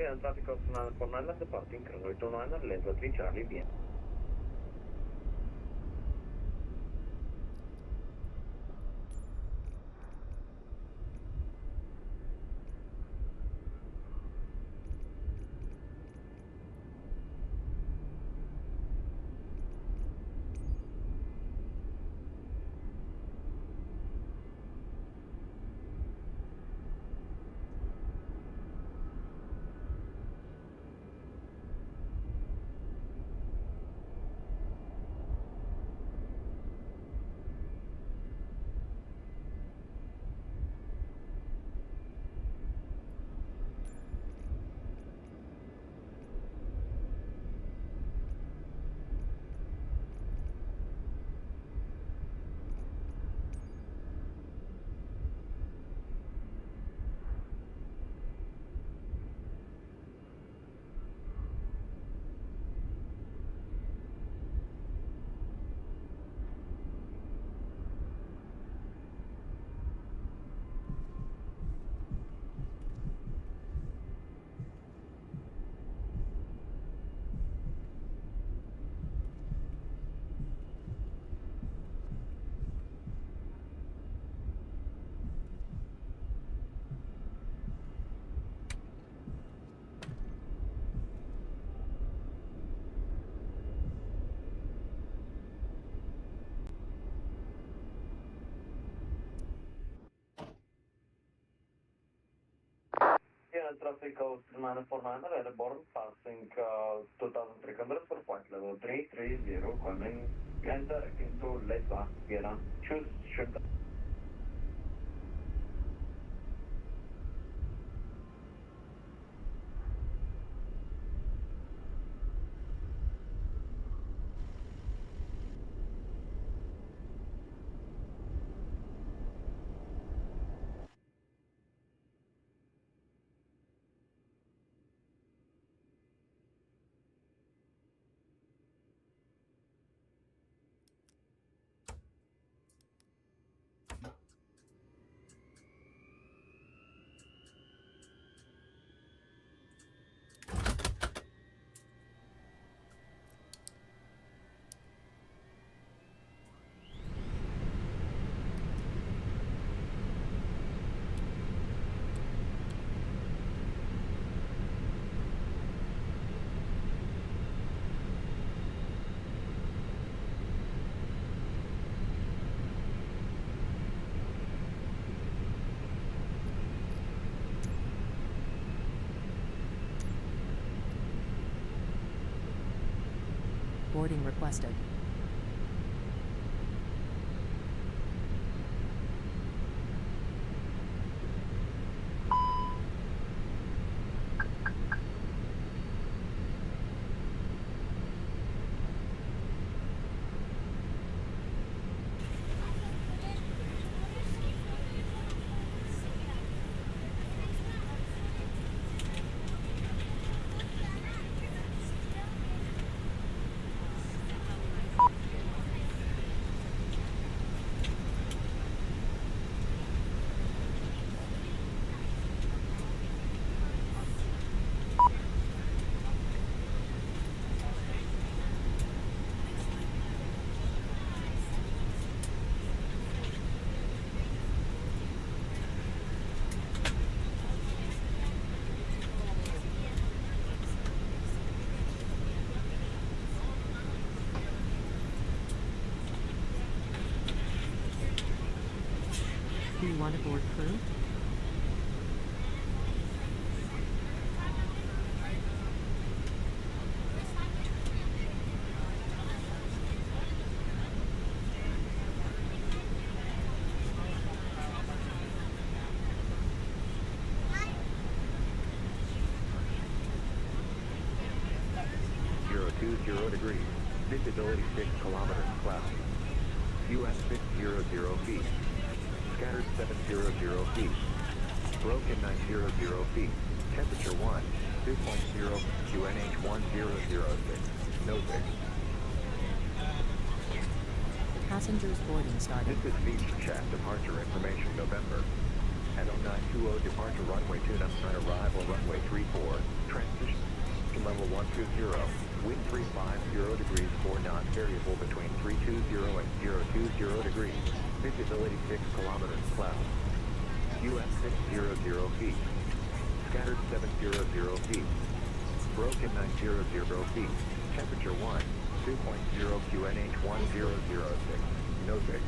Vienna traffic Austrian for 9 departing runway 29 level 3 Charlie Vienna. Traffic Austrian for 9 airborne passing 2300 for flight level 330 coming and directing to Lesa, Vienna. Choose should. Boarding requested. Do you want to board crew? Degrees. Visibility 6 kilometers. Cloudy. US 600 feet. Scattered 700 feet. Broken 900 feet. Temperature 1, 2.0, QNH 1006. No fix. Passengers boarding started. This is feature chat departure information November. At 0920 departure runway 29 arrival runway 34. Transition to level 120. Wind 350 degrees 4 knots, variable between 320 and 020 degrees. Visibility 6 kilometers, clouds. US 600 feet. Scattered 700 feet. Broken 900 feet. Temperature 1, 2.0 QNH 1006. No fix.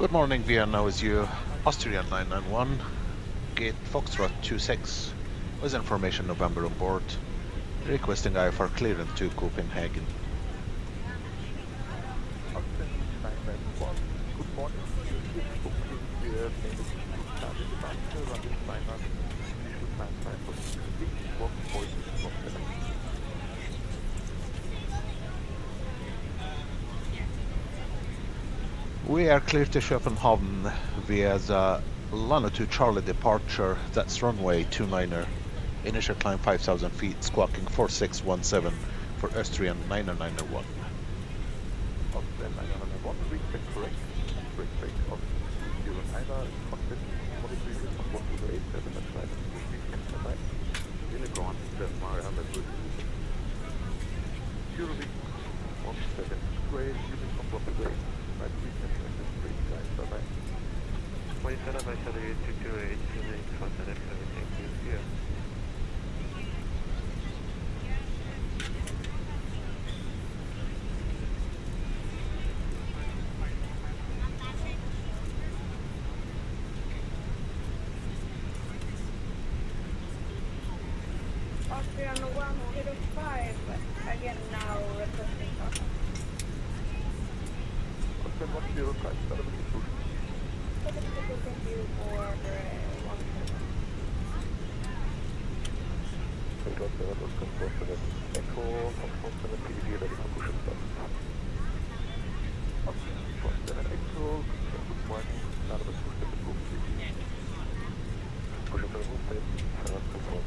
Good morning, Vienna, with you, Austrian 991, gate Foxtrot 26, with information November on board, requesting IFR clearance to Copenhagen. Good morning. We are clear to Copenhagen via the LANUX to Charlie departure, that's runway 29er, initial climb 5,000 feet, squawking 4617 for Austrian 991. Austrian 991, recheck correct. Break of 09er, cockpit, monitoring of 1287 and flight. Really gone, that's my 100. Uniform Bravo 8. Nice to meet you. Great guys. Bye-bye. 27 by 38 228, for the next thank you. Yeah. Austrian 105, again now requesting startup. Austrian 105, start of the push. Thank you for 105. Echo, confirm 7 PDG ready for push and start. Austrian 7 Echo, confirm good morning, start of the push and approve PDG. Push and approve state, confirm 7.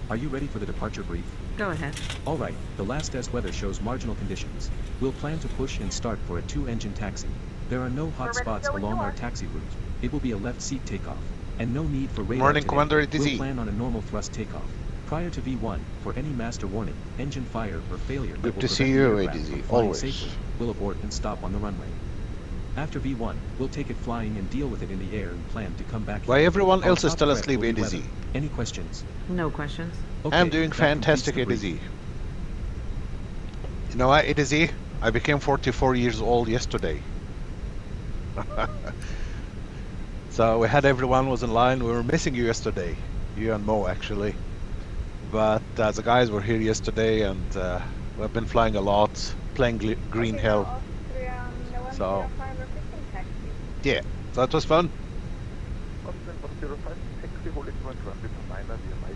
Are you ready for the departure brief? Go ahead. Alright, the last desk weather shows marginal conditions. We'll plan to push and start for a 2-engine taxi. There are no hot spots along our taxi route. It will be a left seat takeoff. And no need for radar Morning, today. Commander ATZ. We'll plan on a normal thrust takeoff. Prior to V1, for any master warning, engine fire or failure that Good will to see prevent you, the aircraft ATZ, from flying always. safely, we'll abort and stop on the runway. After V1, we'll take it flying and deal with it in the air and plan to come back Why here. everyone Our else is top still threat asleep, will be ATZ? weather. Any questions? No questions. Okay, I'm doing that completes fantastic, the brief. ATZ. You know what, ATZ? I became 44 years old yesterday. So we had everyone was in line. We were missing you yesterday. You and Mo, actually. But the guys were here yesterday, and we've been flying a lot, playing Green Hill. Austrian So, 105 requesting taxi. yeah, so it was fun. Austrian 105, taxi holding point runway to 9 via Mike.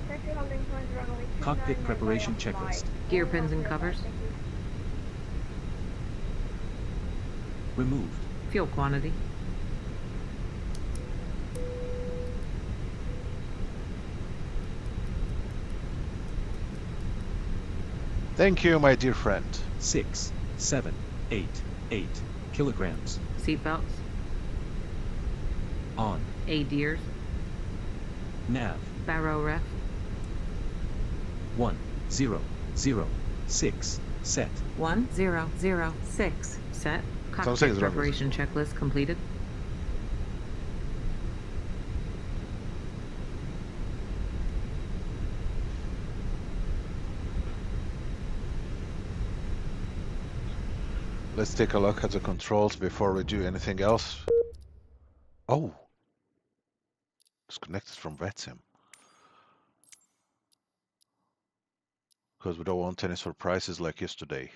Taxi holding point runway 29 Cockpit preparation via checklist. Mike. Gear pins and covers. Thank you. Removed. Fuel quantity. Thank you, my dear friend. 6, 7, 8, 8 kilograms. Seatbelts. On. ADIRS. Nav. Barrow ref. 1, 0, 0, 6. Set. 1006. Set. Something Cockpit is wrong with preparation checklist completed. Let's take a look at the controls before we do anything else. Oh, disconnected from VATSIM. Because we don't want any surprises like yesterday.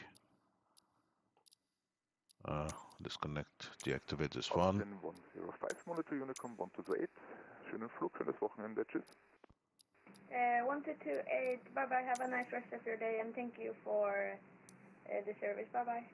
Disconnect, deactivate this one. Austrian 105, Monitor Unicom 1228. Schönen Flug, schönes Wochenende. Tschüss. 1228, bye bye, have a nice rest of your day and thank you for the service, bye bye.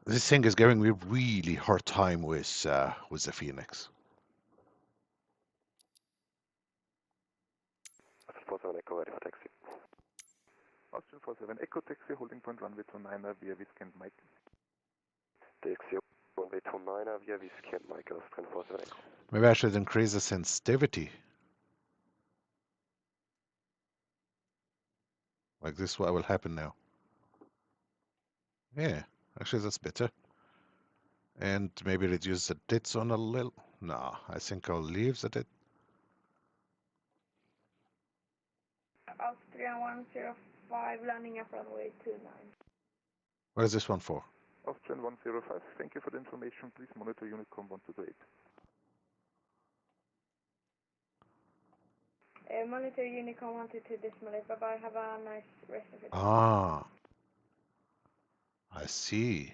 This thing is giving me really hard time with the Phoenix. 47 Echo ready for taxi. Austrian 47 Echo taxi holding point runway to 9 via Whiskey and Mike. Taxi. Runway 29, via Whiskey Mike Austrian 47. Maybe I should increase the sensitivity. Like this, what will happen now? Yeah, actually that's better. And maybe reduce the dead zone a little. No, I think I'll leave the dead. Austrian 105, landing at runway 29. What is this one for? Austrian 105, thank you for the information. Please monitor Unicom 128. Monitor Unicom 122 decimal 8. Bye-bye. Have a nice rest of your day. Ah, I see.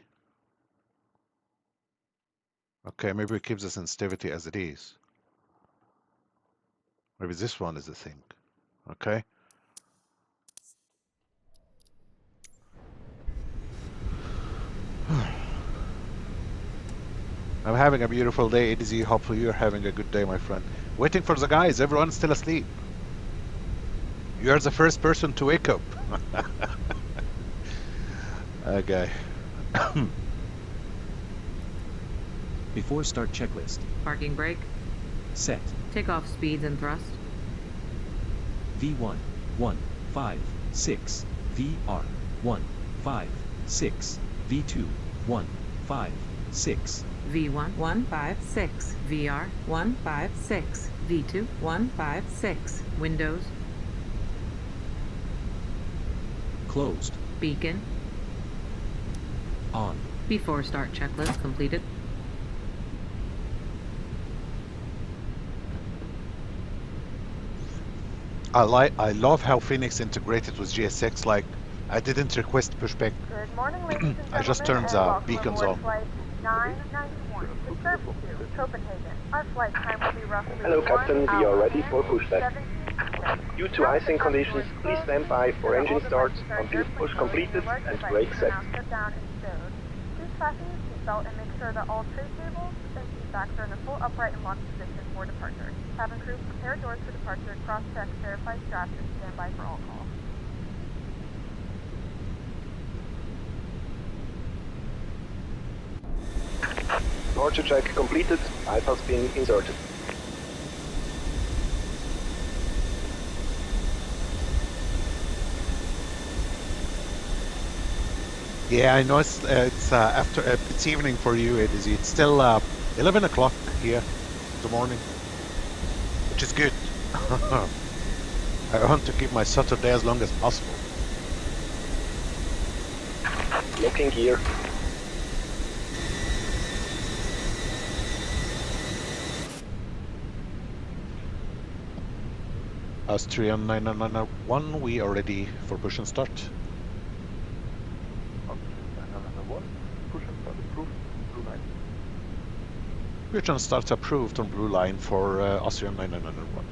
Okay, maybe we keep the sensitivity as it is. Maybe this one is the thing. Okay. I'm having a beautiful day, ADZ. Hopefully you're having a good day, my friend. Waiting for the guys. Everyone's still asleep. You're the first person to wake up. Okay. Before start checklist. Parking brake. Set. Takeoff speeds and thrust. V1, 1, 5, 6. VR, 1, 5, 6. V2, 1, 5, 6. V1 156. VR 156. V2 156. Windows. Closed. Beacon. On. Before start checklist completed. I love how Fenix integrated with GSX. Like, I didn't request pushback. Good morning, ladies and gentlemen. I just turned and the welcome beacons aboard on. Flight 991 to service to Copenhagen. Our flight time will be roughly Hello, Captain. 1 We are hour ready for and pushback. 17 minutes. Due to icing conditions, please stand by for engine start until push completed and brake set. Please fasten your seatbelt and make sure that all tray tables and seat backs are in a full upright and locked position for departure. Cabin crew, prepare doors for departure, cross-check, verify straps, and stand by for all calls. Departure check completed. iPads being inserted. Yeah, I know it's after it's evening for you, ADZ. It's still 11 o'clock here in the morning, which is good. I want to keep my Saturday as long as possible. Locking gear. Austrian 991, we are ready for push and start. Push and start approved. Blue line. Push and start approved on blue line for Austrian 991.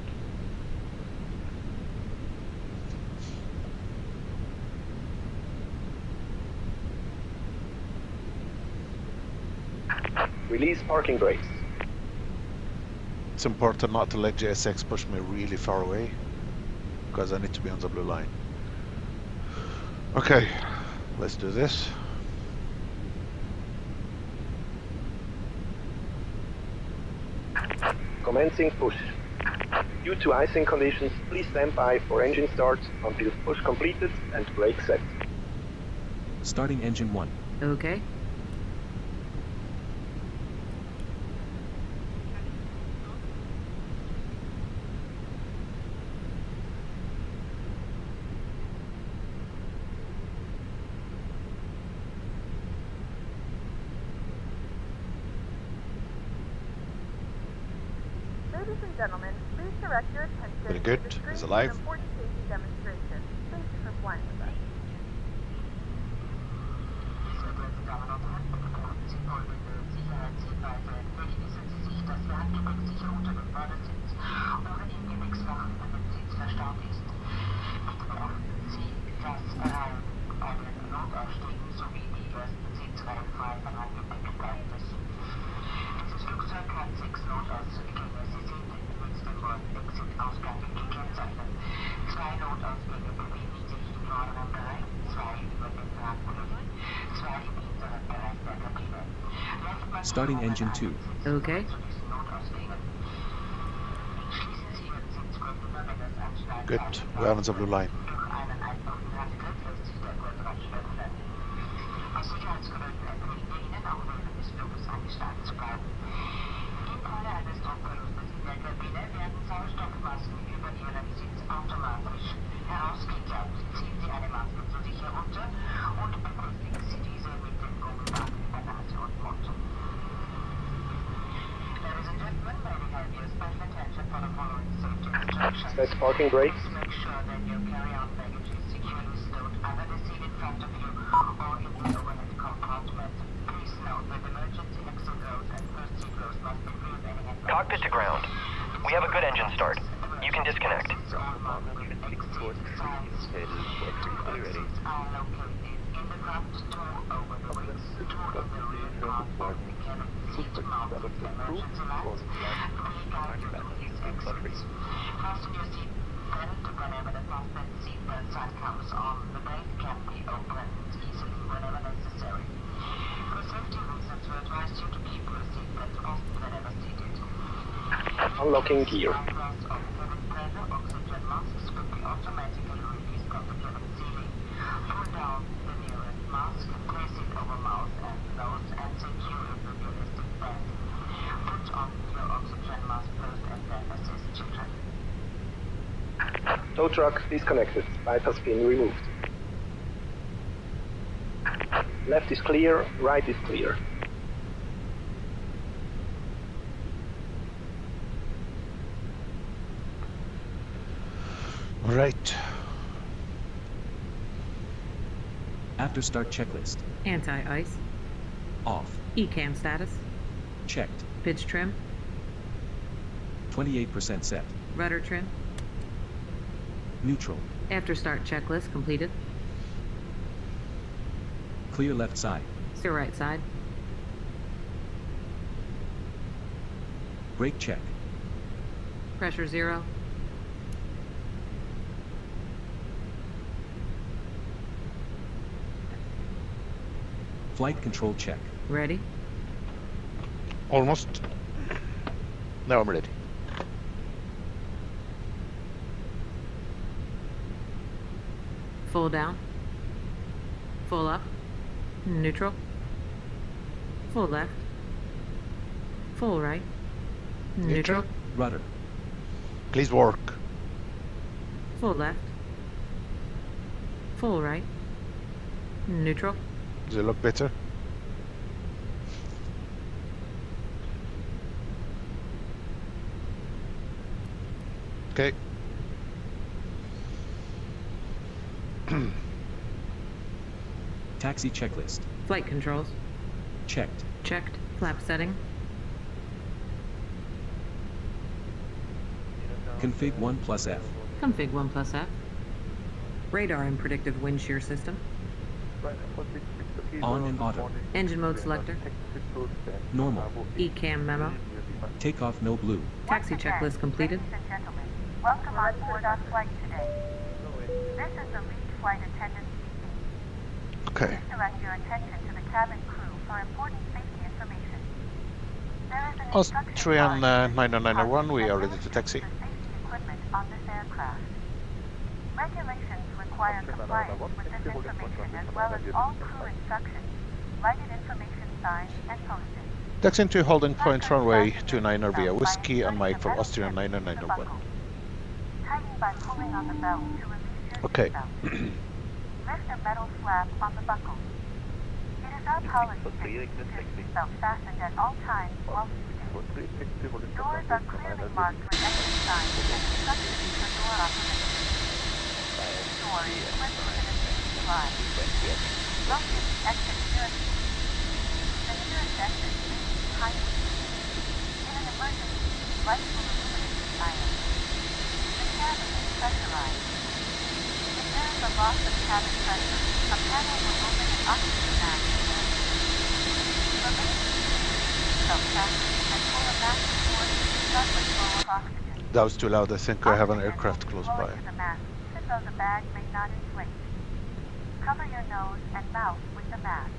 Release parking brakes. It's important not to let JSX push me really far away, because I need to be on the blue line. Okay, let's do this. Commencing push. Due to icing conditions, please stand by for engine start until push completed and brake set. Starting engine 1. Okay. Ladies and gentlemen, please direct your attention Pretty good. to the screen Is it for live? an important safety demonstration. Thank you for flying with us. Starting engine 2. Okay. Good. We are on the blue line. Set parking brakes. Cockpit to ground. We have a good engine start. You can disconnect. Unlocking gear. Tow truck disconnected. Bypass pin removed. Left is clear, right is clear. Right. After start checklist. Anti-ice. Off. ECAM status. Checked. Pitch trim. 28% set. Rudder trim. Neutral. After start checklist completed. Clear left side. Still right side. Brake check. Pressure 0. Flight control check. Ready? Almost. Now I'm ready. Full down. Full up. Neutral. Full left. Full right. Neutral. Rudder. Please work. Full left. Full right. Neutral. Does it look better? Okay. Taxi checklist. Flight controls. Checked. Checked. Flap setting. Config 1+F. Config 1+F. Radar and predictive wind shear system. On and auto. Engine mode selector. Normal. ECAM memo. Takeoff no blue. Taxi checklist completed. Ladies and gentlemen, welcome on board our flight today. This is the lead flight attendant speaking. Okay. Please direct your attention to the cabin crew for important safety information. There is an Austrian 9991, we are ready to taxi. safety equipment on this aircraft. Regulations require compliance with this information as well as all crew instructions, lighted information signs, and posted. Taxi into holding point runway 29er via Whiskey and Mike for Austrian 9991. Tighten by pulling on the belt to release your Okay. seatbelt. Lift a metal flap on the buckle. It is our policy that you keep your seatbelt fastened at all times while seated. Doors are clearly marked with exit signs and instructions for door operation. Each door is equipped with an assist slide. Locate the exit nearest you. The nearest exit may be behind you. In an emergency, lights will illuminate the island. The cabin is pressurized. If there is a loss of cabin pressure, a panel will open an oxygen mask. Remain self-fasten and pull a mask towards the start with flow of oxygen. That was too loud. I think I have an aircraft close by. To the mask, even though the bag may not inflate. Cover your nose and mouth with the mask.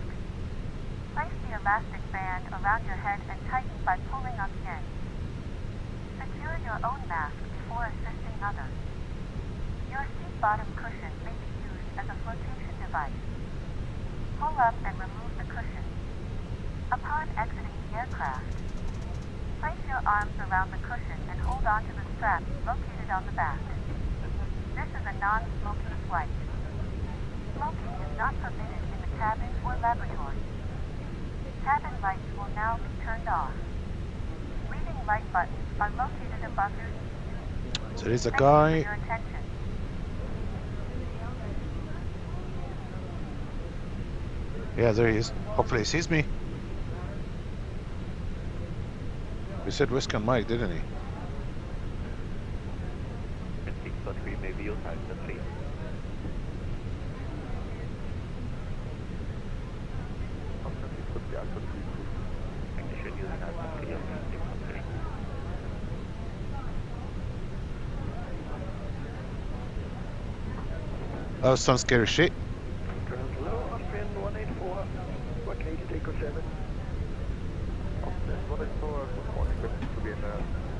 Place the elastic band around your head and tighten by pulling on the end. Secure your own mask before assisting others. Your seat bottom cushion may be used as a flotation device. Pull up and remove the cushion. Upon exiting the aircraft, place your arms around the cushion and hold on to the strap located on the back. This is a non-smoking flight. Smoking is not permitted in the cabin or laboratory. Cabin lights will now be turned off. Reading light buttons are located above your seat. So there's a Thank guy. you for your attention. Yeah, there he is. Hopefully he sees me. He said Whiskey on Mike, didn't he? And 643 may be your time, please. Ignition using Alpha 3 on 643. That was some scary shit. Ground hello, Austrian 184. What can you take KOSEB? Austrian 184, good morning. Ready to gain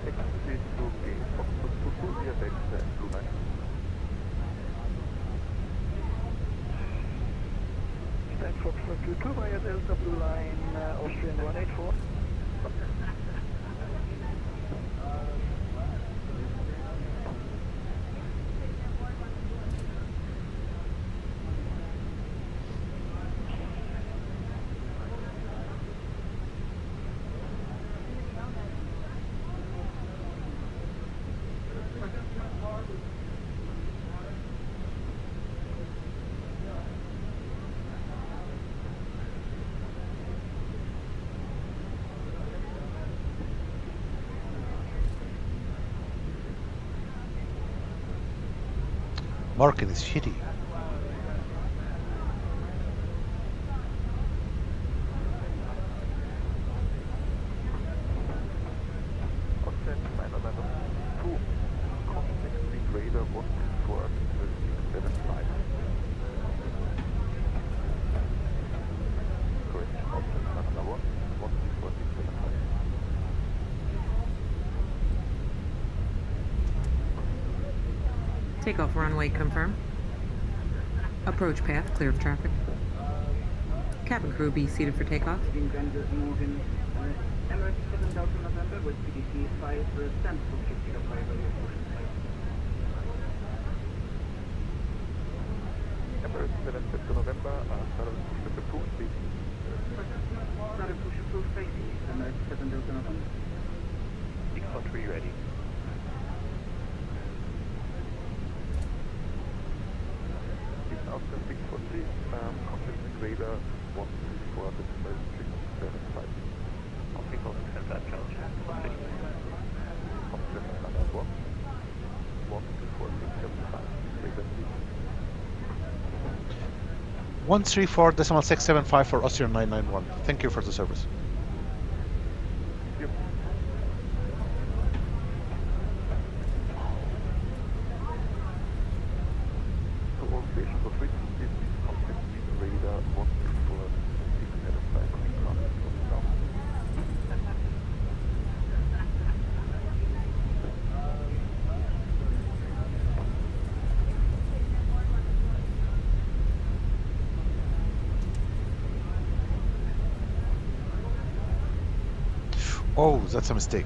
XC to gain Foxtrot 22 via Delta and Blue 9. Stand Foxtrot 22 via Delta Blue Line, Austrian 184. Marking is shitty. Austrian 992, contact speed radar 124 675. Correction, Austrian 991, 124 675. Takeoff runway confirmed. Approach path clear of traffic. Cabin crew be seated for takeoff. Emirates 7 Delta November with PDC 5 stand for 50 of Emirates 7 Delta November, started push approved, please. Started push approved, safety. Emirates 7 Delta November. 643 ready. Austrian 643, contact speed radar 124 675. Austrian Callsign flat challenge. Austrian 991, 124 675. Radar speed. 134.675 for Austrian 991. Thank you for the service. Yep. To all stations of frequency, please contact speed radar 124 675 coming down. Oh, that's a mistake.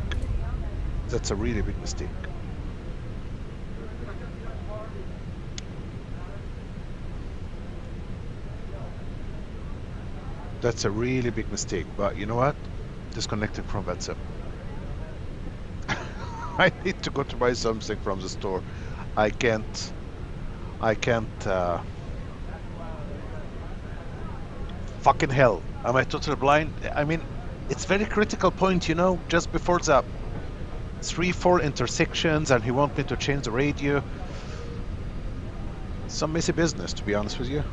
That's a really big mistake. That's a really big mistake, but you know what? Disconnected from VATSIM. I need to go to buy something from the store. I can't fucking hell. Am I totally blind? I mean, it's very critical point, you know, just before the 3-4 intersections, and he wants me to change the radio. Some messy business, to be honest with you.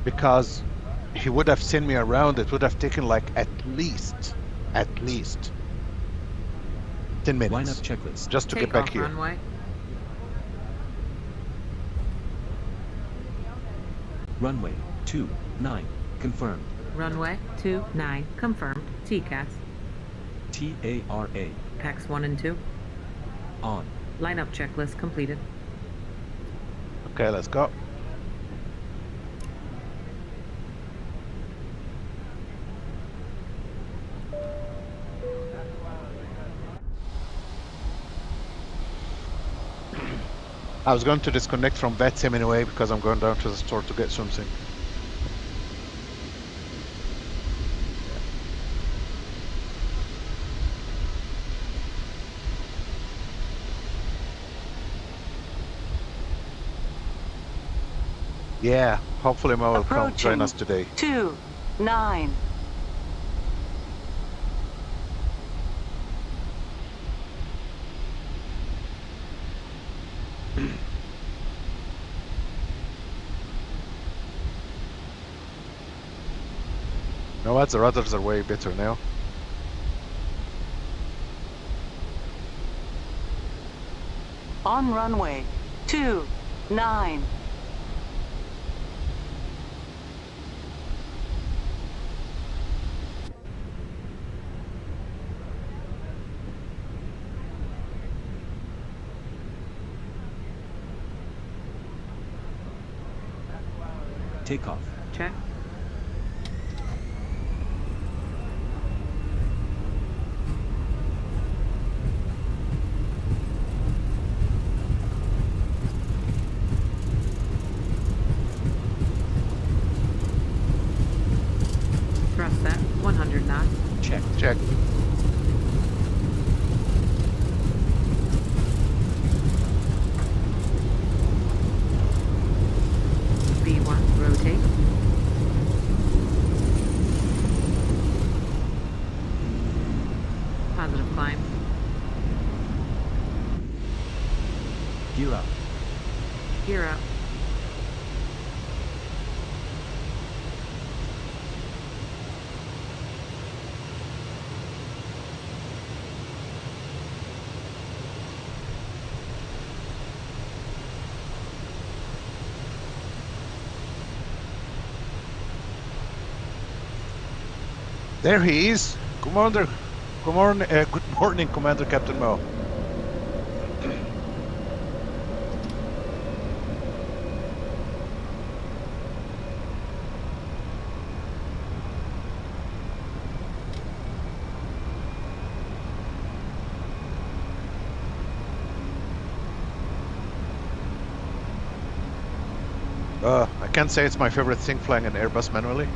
Because he would have seen me around, it would have taken like at least 10 minutes. Lineup checklist. Just to Take get back off here. runway. Runway 29 confirmed. Runway 29 confirmed. TCAS. TARA PACX 1 and 2. on. Lineup checklist completed. Okay, let's go. I was going to disconnect from VATSIM anyway because I'm going down to the store to get something. Yeah, hopefully Mo will come join us today. 29. You know what? The rudders are way better now. On runway 29. Takeoff. Check. Thrust set 100 knots. Check. Check. B1 rotate. Positive climb. Gear up. Gear up. There he is. Commander. Good morning, Commander Captain Mo. I can't say it's my favorite thing flying an Airbus manually.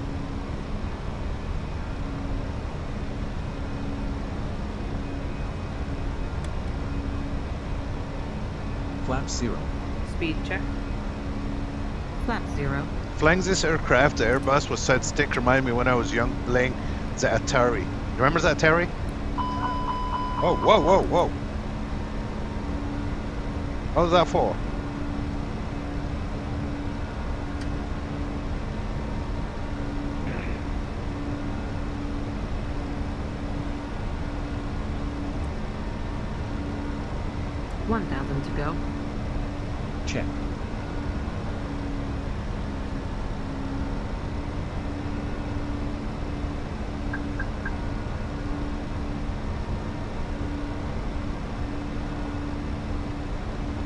Flap 0. Speed check. Flap 0. Flying this aircraft, the Airbus with side stick, reminded me when I was young playing the Atari. Remember the Atari? Whoa, whoa, whoa, whoa. What was that for? $1,000 to go. Check.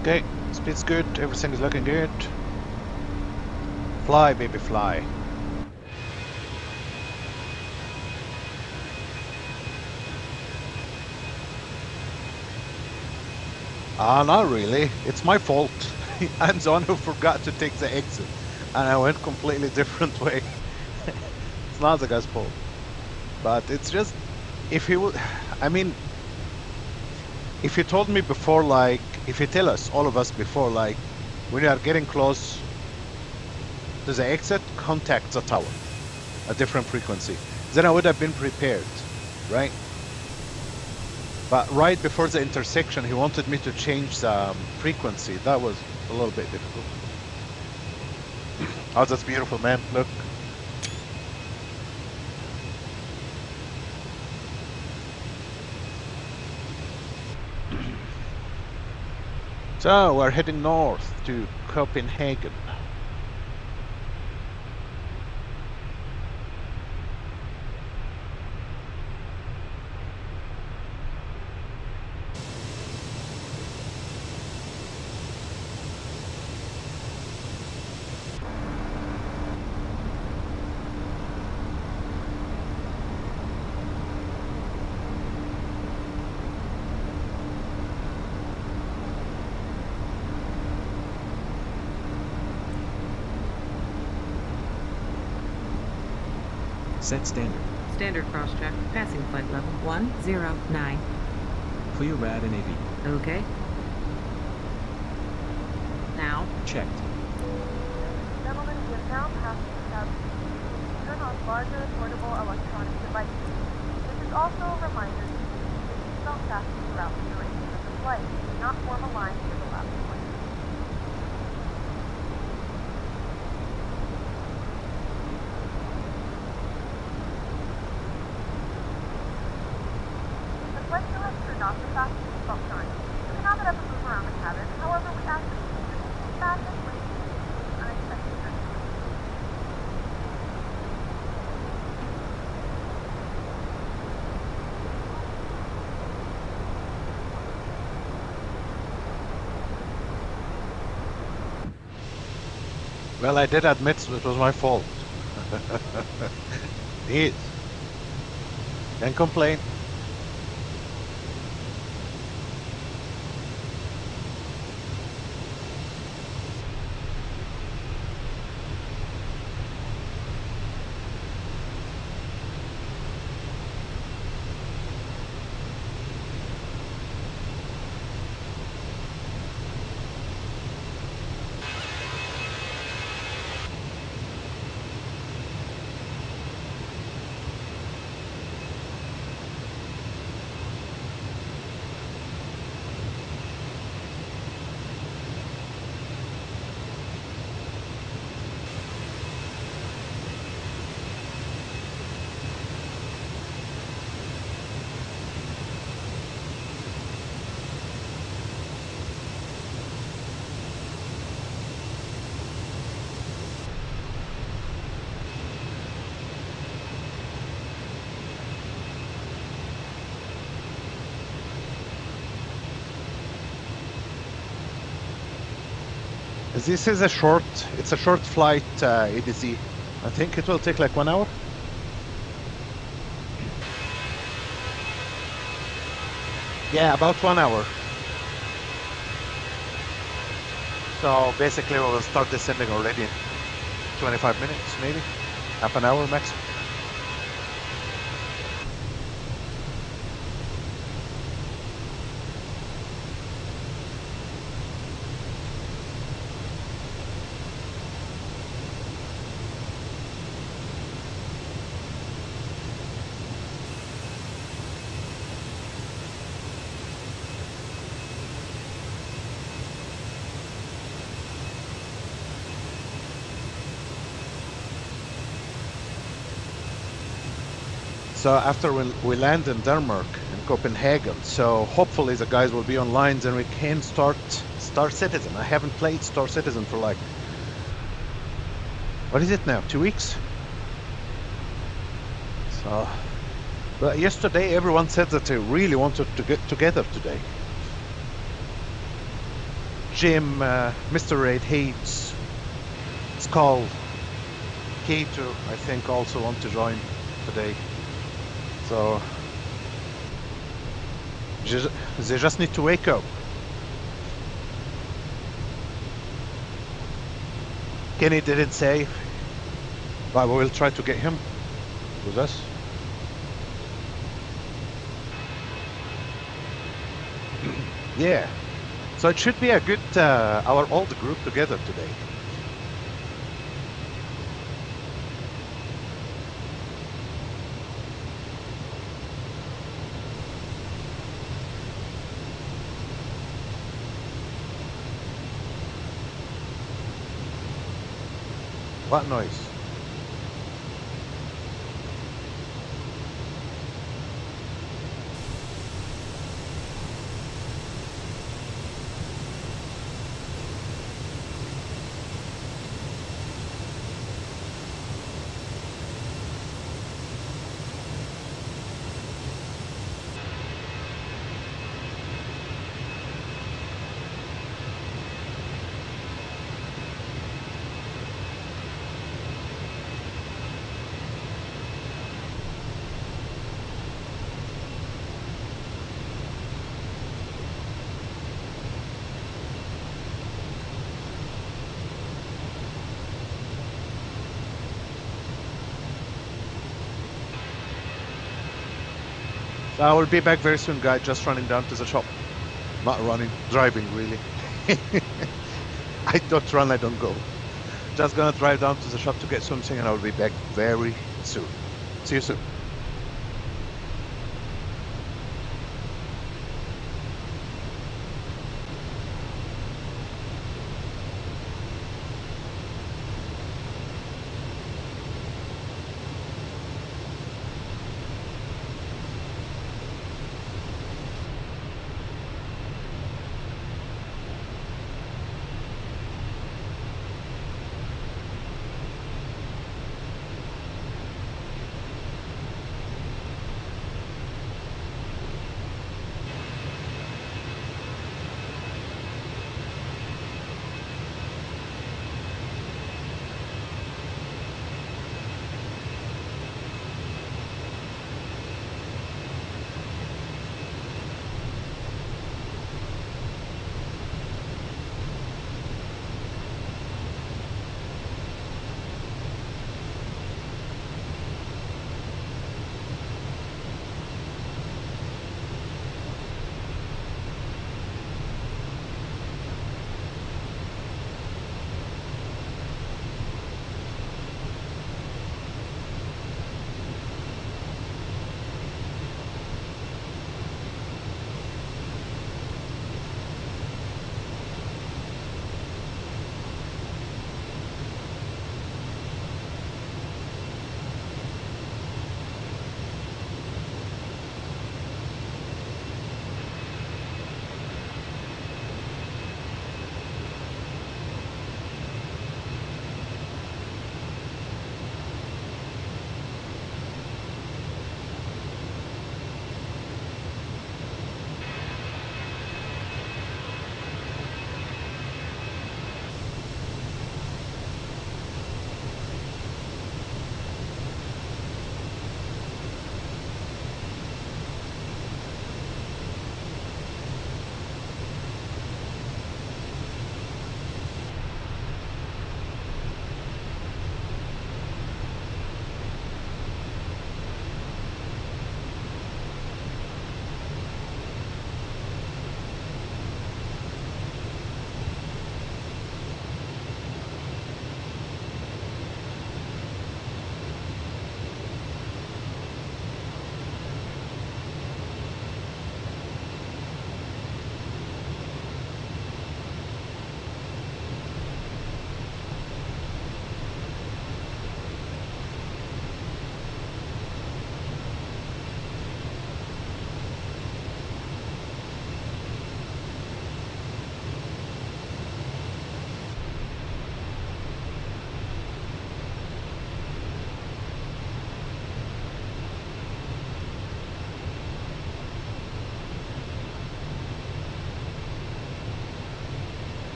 Okay, speed's good, everything is looking good. Fly, baby, fly. Not really. It's my fault. I'm the one who forgot to take the exit, and I went completely different way. It's not the guy's fault, but it's just if he would. I mean, if you told me before, like, if you tell us, all of us before, like, when you are getting close to the exit, contact the tower, a different frequency, then I would have been prepared, right? But right before the intersection, he wanted me to change the frequency. That was a little bit difficult. Oh, that's beautiful, man. Look. So we're heading north to Copenhagen. Set standard. Standard cross-check. Passing flight level 109. Clear rad and AV. Okay. Now. Checked. Gentlemen, we have now passed the tab. Turn off larger portable electronic devices. This is also a reminder to use your seatbelt fasten throughout the duration of the flight. Do not form a line near the last point. The flight crew has turned off the fasten seatbelt sign. You cannot get up and move around the cabin. However, we ask that you keep your seat fastened when you use unexpected turns. Well, I did admit it was my fault. It. Can't complain. This is a short, it's a short flight ADC. I think it will take like 1 hour. Yeah, about 1 hour. So basically we will start descending already in 25 minutes, maybe half an hour maximum. So after we land in Denmark, in Copenhagen, so hopefully the guys will be online and we can start Star Citizen. I haven't played Star Citizen for like, what is it now, 2 weeks? So, but yesterday everyone said that they really wanted to get together today. Jim, Mr. Raid Hates, Skull, K2, I think also want to join today. So they just need to wake up. Kenny didn't say, but we will try to get him with us. Yeah, so it should be a good our old group together today. What noise? I will be back very soon, guys. Just running down to the shop. Not running, driving, really. I don't run, I don't go. Just gonna drive down to the shop to get something, and I will be back very soon. See you soon.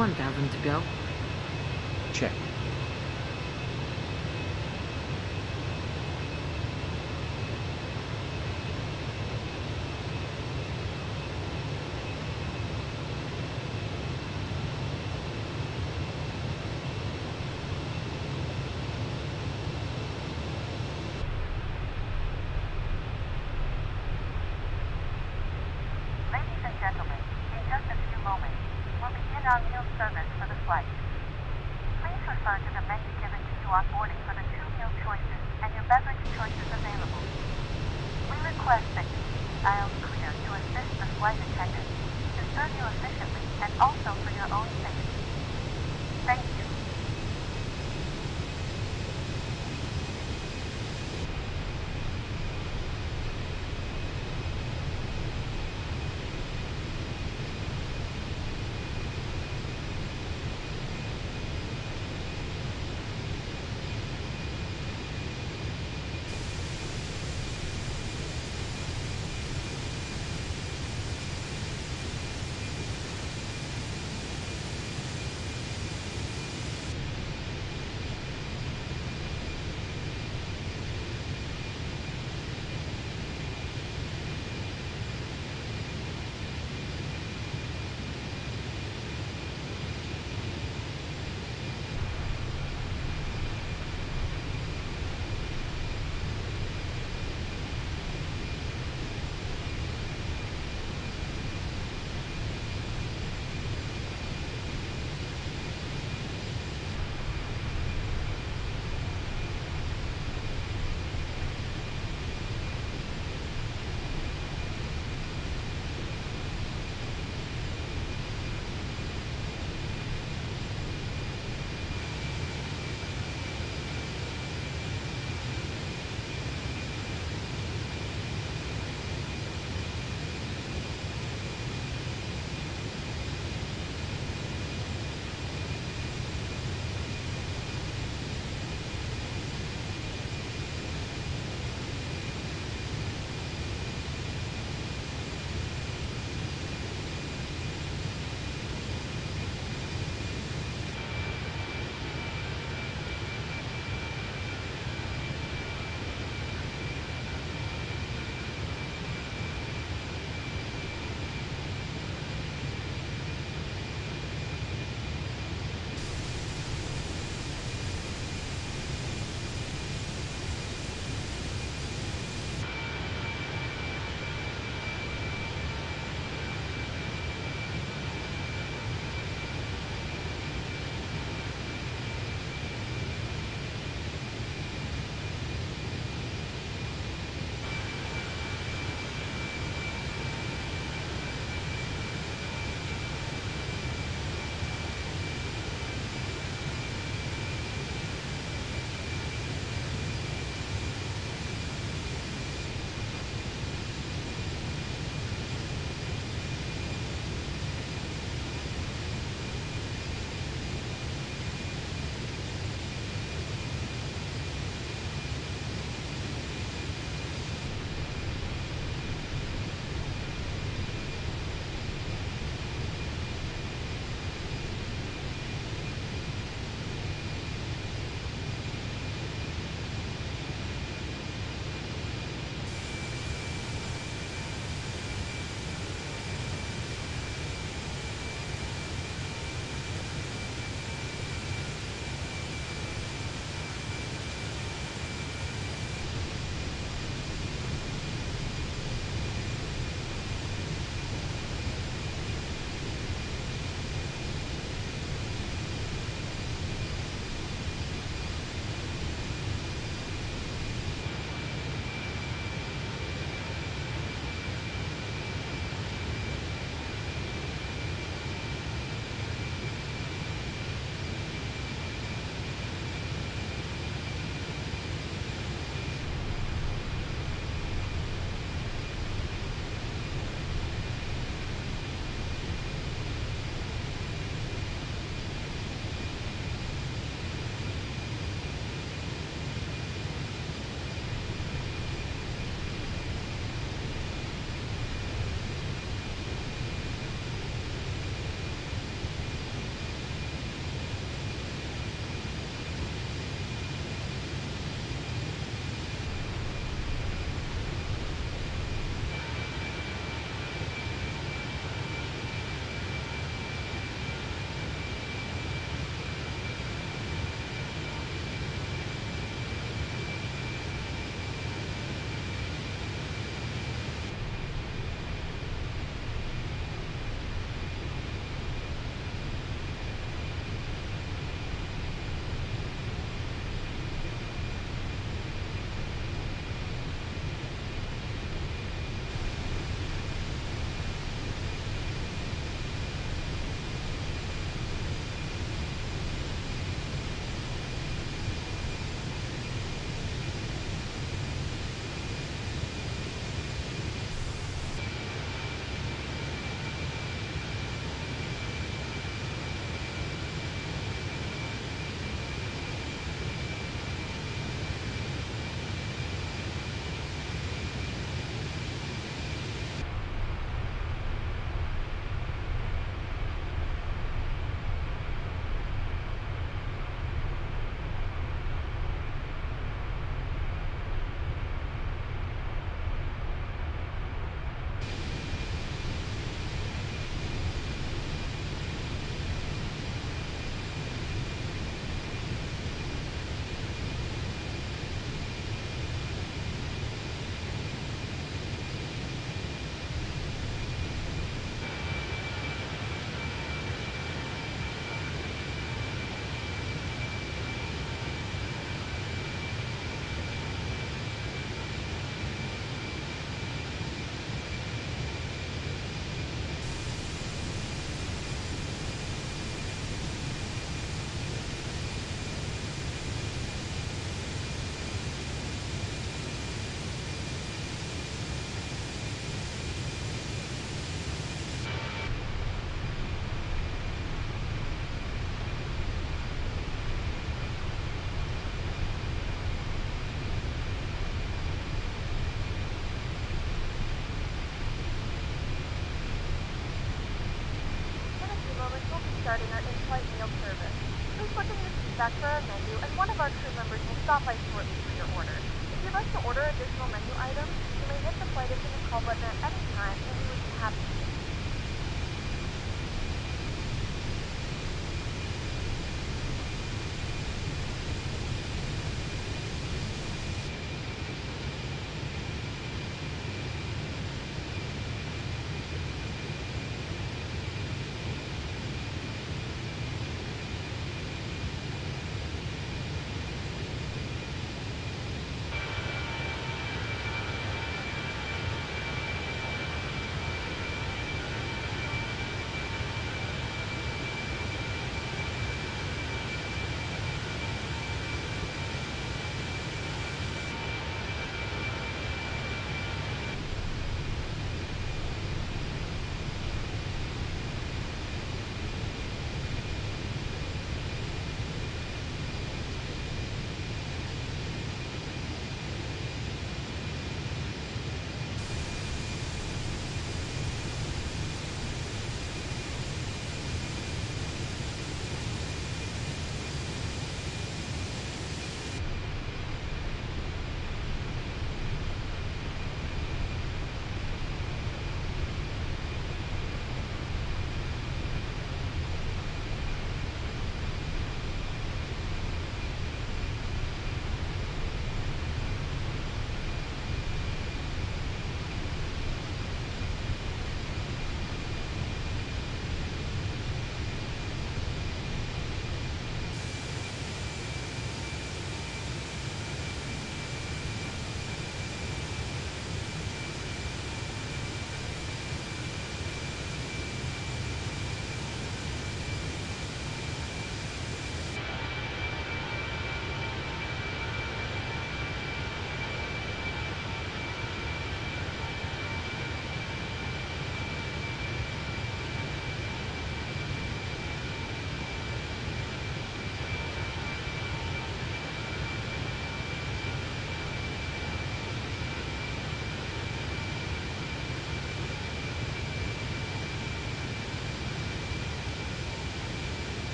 1,000 to go. Check. Ladies and gentlemen, in just a few moments, we'll begin our meal service for the flight. Please refer to the menu given to you on boarding for the 2 meal choices and your beverage choices available. We request that you keep the aisles clear to assist the flight attendants to serve you efficiently and also for your own safety. Thank you. stop by shortly for your order. If you'd like to order additional menu items, you may hit the flight attendant call button at any time, and we would be happy to.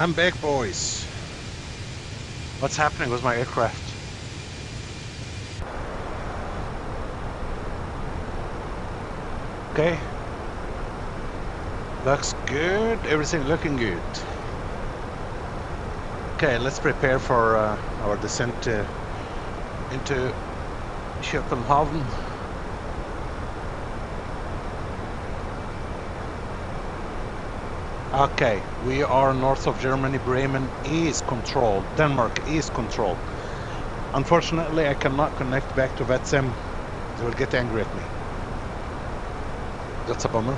I'm back, boys. What's happening with my aircraft? Okay. Looks good. Everything looking good. Okay, let's prepare for our descent into Copenhagen. Okay, we are north of Germany. Bremen is controlled. Denmark is controlled. Unfortunately, I cannot connect back to VATSIM. They will get angry at me. That's a bummer.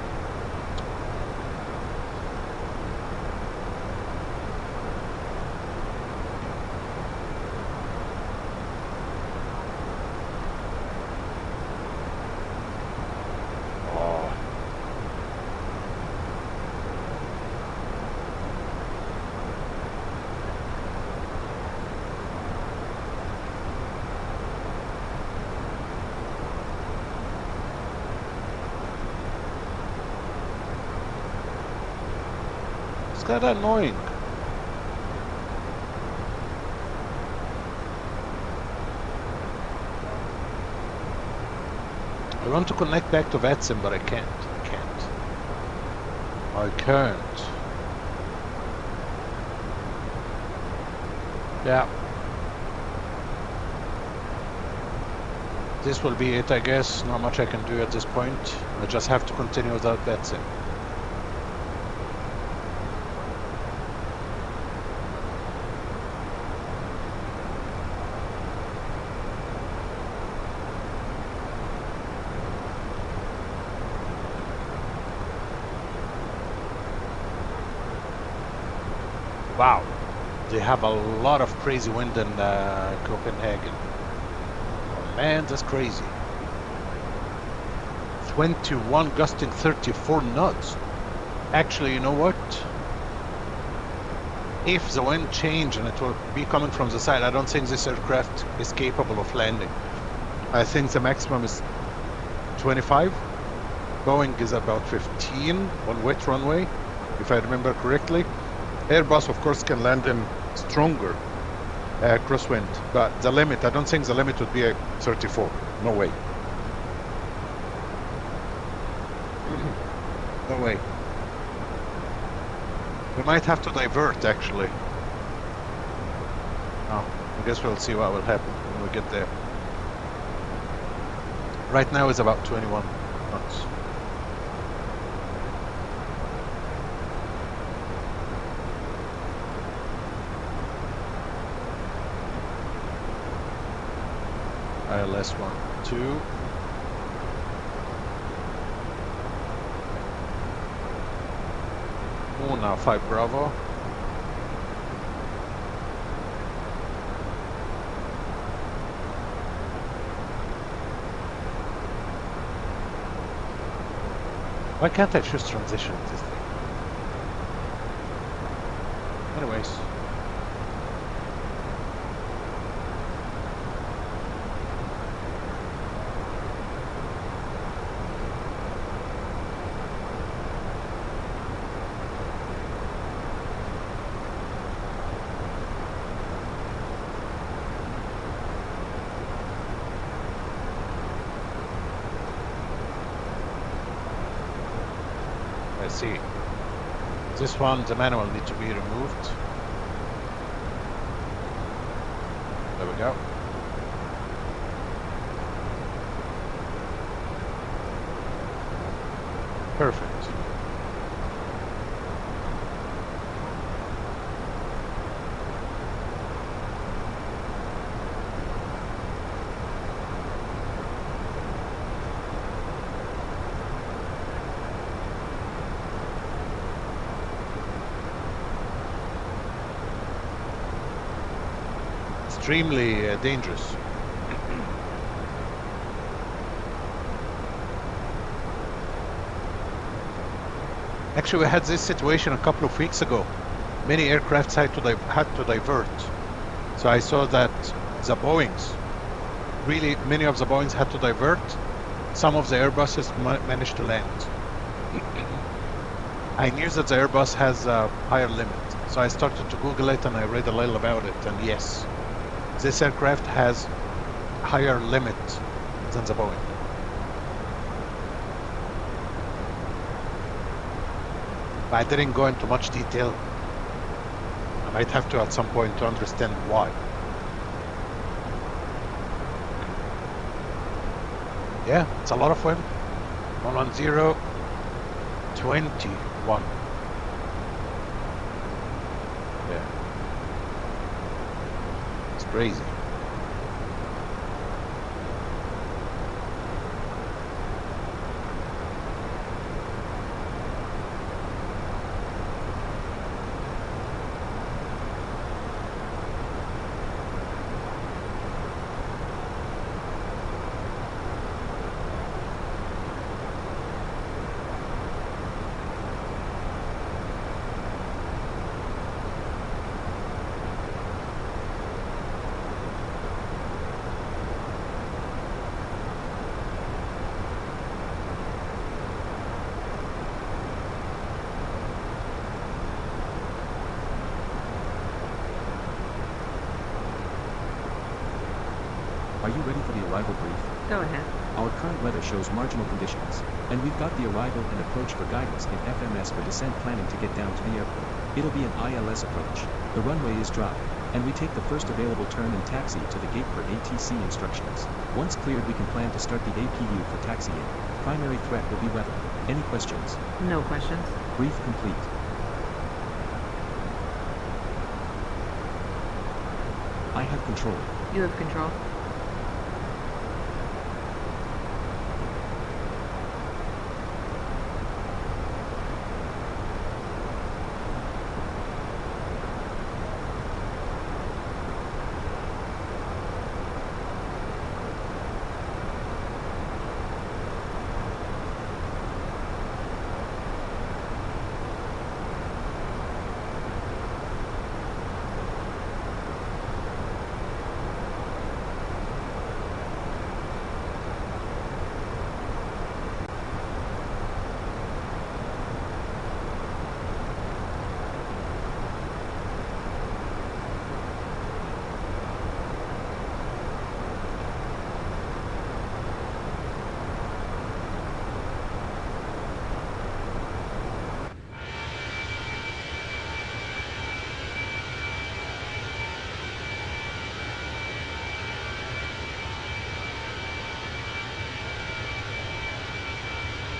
It's kind of annoying. I want to connect back to VATSIM, but I can't. I can't. Yeah. This will be it, I guess. Not much I can do at this point. I just have to continue without VATSIM. Wow, they have a lot of crazy wind in Copenhagen. Oh man, that's crazy. 21 gusting 34 knots. Actually, you know what? If the wind change and it will be coming from the side, I don't think this aircraft is capable of landing. I think the maximum is 25. Boeing is about 15 on wet runway, if I remember correctly. Airbus, of course, can land in stronger crosswind, but the limit, I don't think the limit would be a 34. No way. No way. We might have to divert, actually. Oh, I guess we'll see what will happen when we get there. Right now it's about 21 knots. ILS 1, 2. Oh, now 5 Bravo. Why can't I choose transition this thing? Anyways. See, this one, the manual needs to be removed. There we go. Perfect. Extremely dangerous. Actually, we had this situation a couple of weeks ago. Many aircrafts had to divert. So I saw that the Boeings, really many of the Boeings had to divert. Some of the Airbuses managed to land. I knew that the Airbus has a higher limit, So I started to Google it and I read a little about it, and yes, this aircraft has higher limit than the Boeing. But I didn't go into much detail. I might have to at some point to understand why. Yeah, it's a lot of wind. 110, 21. Yeah. It's crazy. Are you ready for the arrival brief? Go ahead. Our current weather shows marginal conditions, and we've got the arrival and approach for guidance in FMS for descent planning to get down to the airport. It'll be an ILS approach. The runway is dry, and we take the first available turn and taxi to the gate for ATC instructions. Once cleared, we can plan to start the APU for taxiing. Primary threat will be weather. Any questions? No questions. Brief complete. I have control. You have control.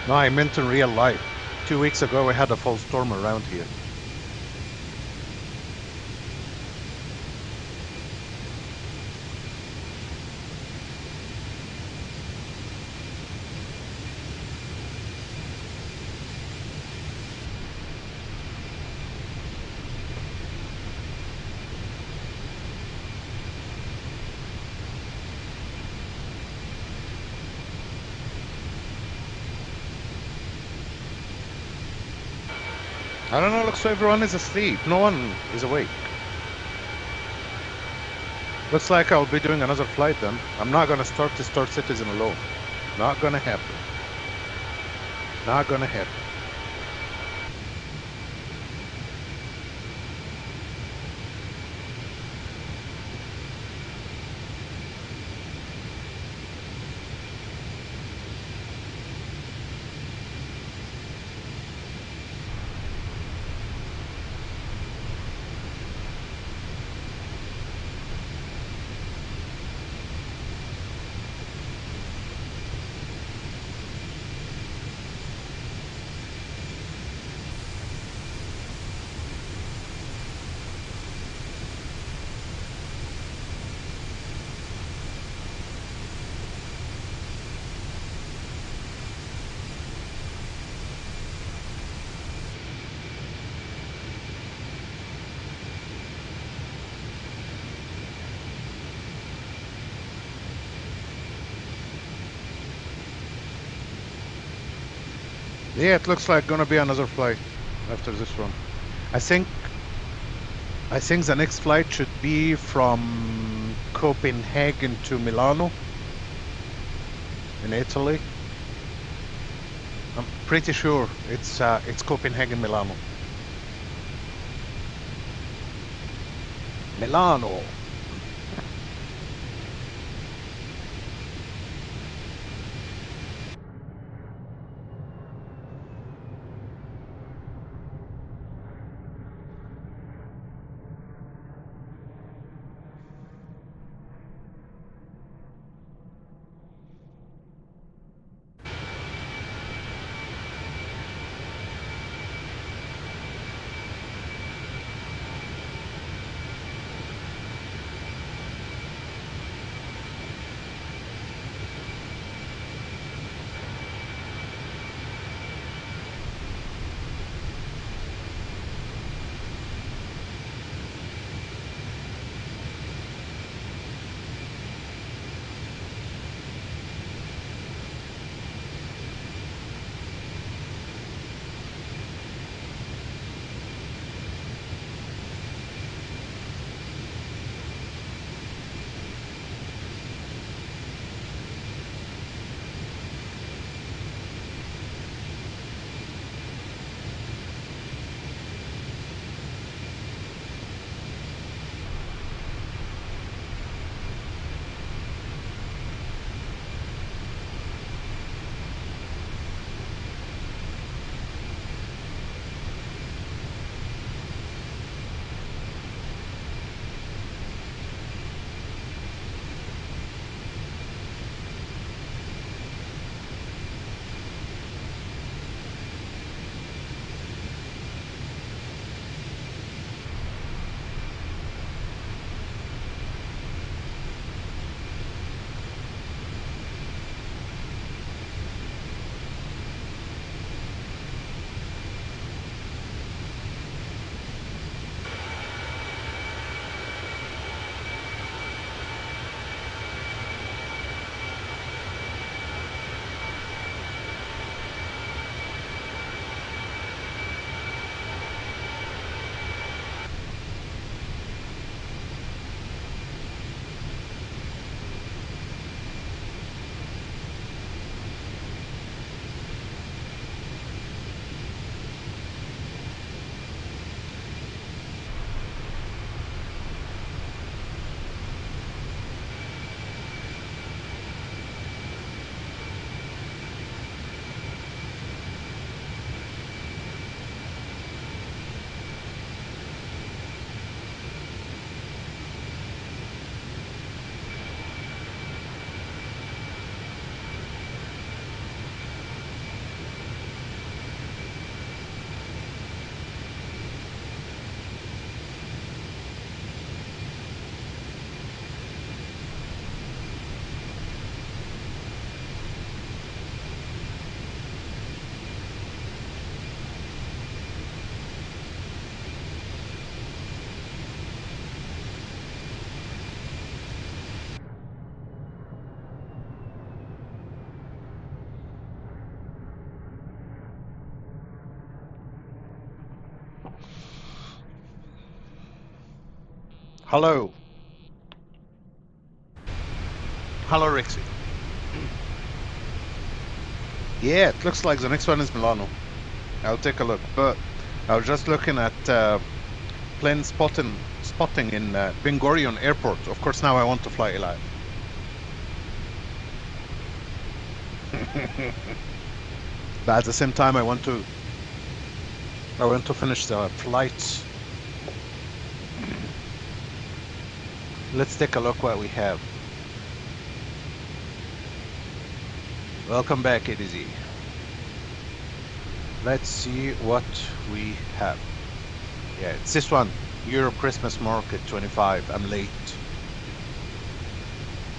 No, I meant in real life. 2 weeks ago we had a full storm around here. I don't know, looks like everyone is asleep. No one is awake. Looks like I'll be doing another flight then. I'm not gonna start the Star Citizen alone. Not gonna happen. Not gonna happen. Yeah, it looks like gonna be another flight after this one. I think the next flight should be from Copenhagen to Milano in Italy. I'm pretty sure it's Copenhagen, Milano. Milano. Hello. Hello, Rixie. Yeah, it looks like the next one is Milano. I'll take a look, but I was just looking at plane spotting in Ben Gurion Airport. Of course, now I want to fly Eli. But at the same time, I want to finish the flights. Let's take a look what we have. Welcome back, ADZ. Let's see what we have. Yeah, it's this one. Europe Christmas Market 25. I'm late.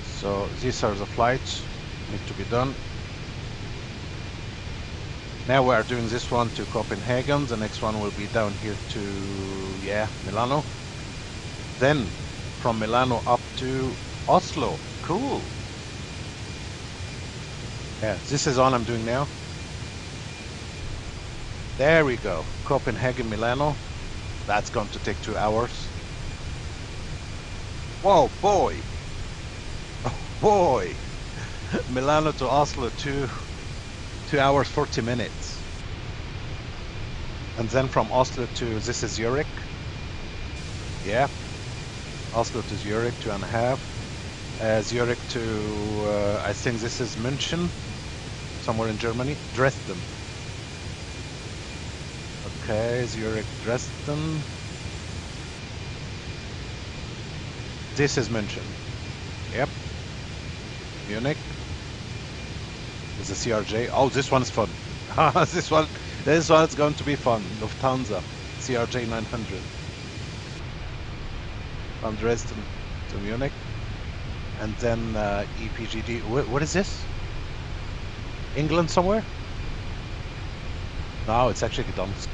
So these are the flights need to be done. Now we are doing this one to Copenhagen. The next one will be down here to, yeah, Milano. Then from Milano up to Oslo. Cool. Yeah, this is all I'm doing now. There we go. Copenhagen, Milano. That's going to take 2 hours. Whoa, boy. Oh, boy. Milano to Oslo, 2 hours, 40 minutes. And then from Oslo to, this is Zurich. Yeah. Oslo to Zurich, 2.5. Zurich to, I think this is München, somewhere in Germany. Dresden. Okay, Zurich, Dresden. This is München. Yep. Munich. There's a CRJ. Oh, this one's fun. this one's going to be fun. Lufthansa, CRJ 900. From Dresden to Munich. And then EPGD. What is this? England somewhere? No, it's actually Gdansk.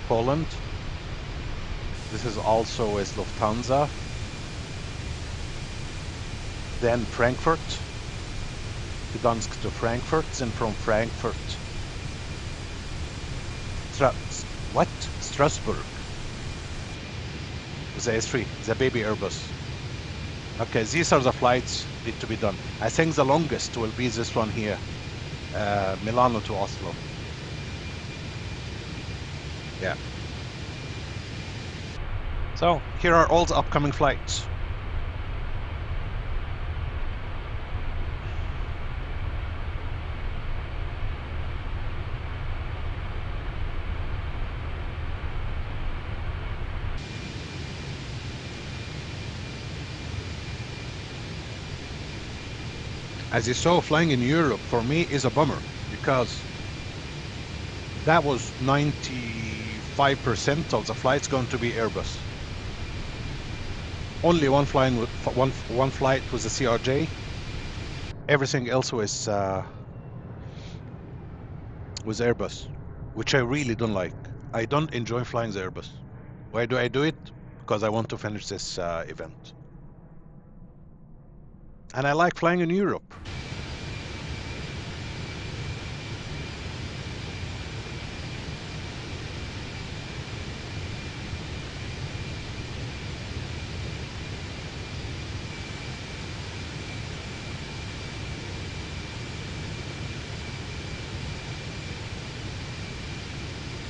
Poland. This is also with Lufthansa. Then Frankfurt. Gdansk to Frankfurt. Then from Frankfurt. What? Strasbourg. The A3, the baby Airbus. Okay, these are the flights need to be done. I think the longest will be this one here. Milano to Oslo. Yeah. So, here are all the upcoming flights. As you saw, flying in Europe for me is a bummer because that was 95% of the flights going to be Airbus. Only one flight with one flight was a CRJ. Everything else was Airbus, which I really don't like. I don't enjoy flying the Airbus. Why do I do it? Because I want to finish this event. And I like flying in Europe.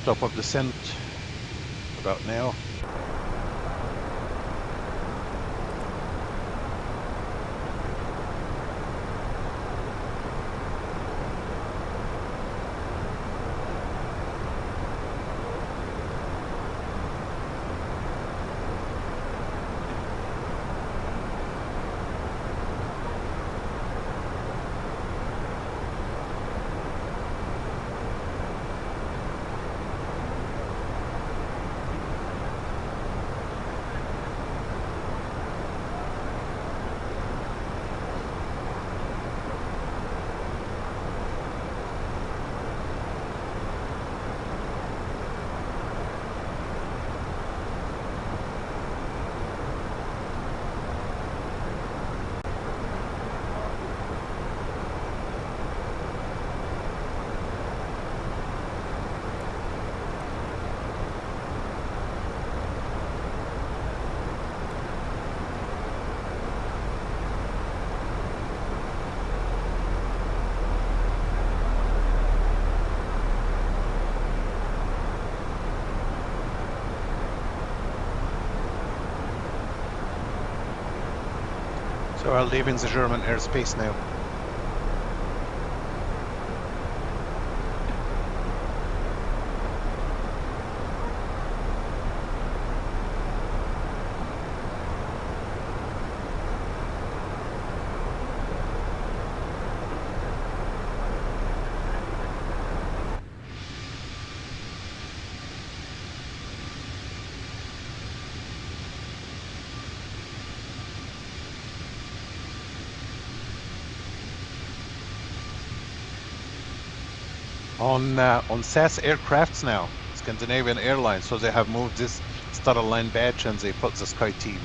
Top of descent about now. So we're leaving the German airspace now. On SAS aircrafts now, Scandinavian Airlines, so they have moved this Starter Line badge and they put the Sky Team.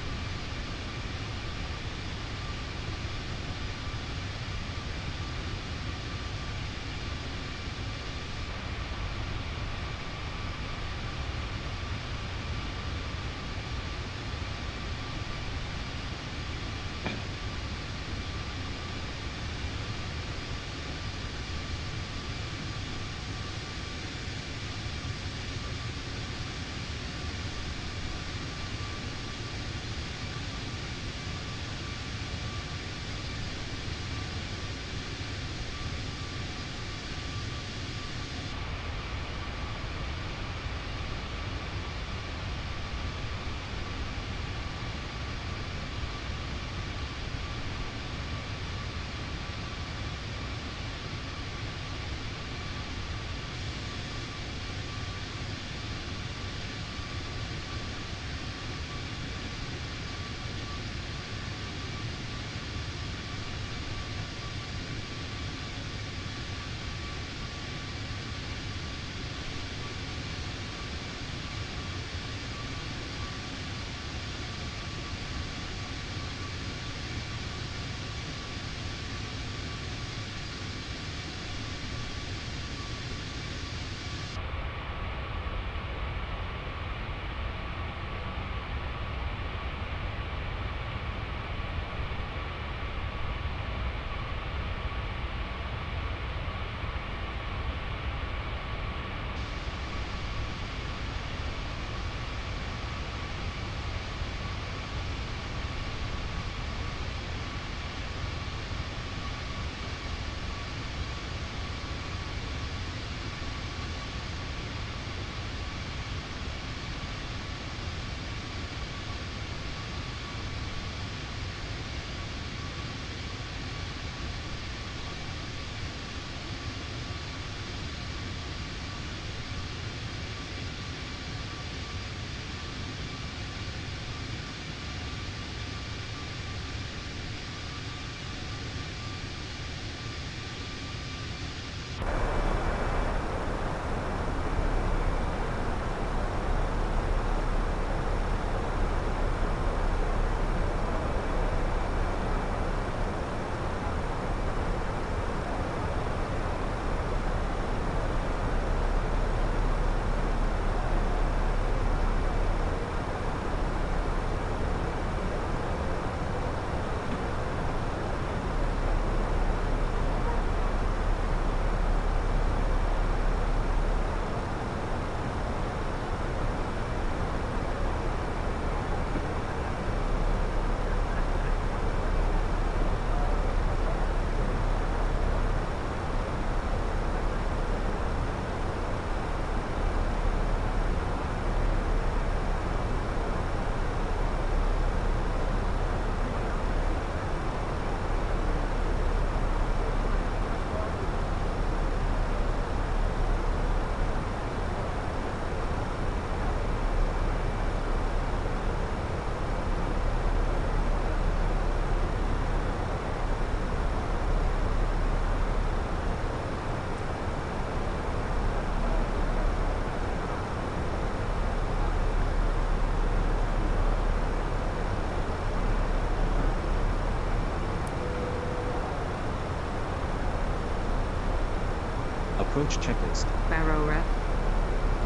approach checklist. Barrow ref.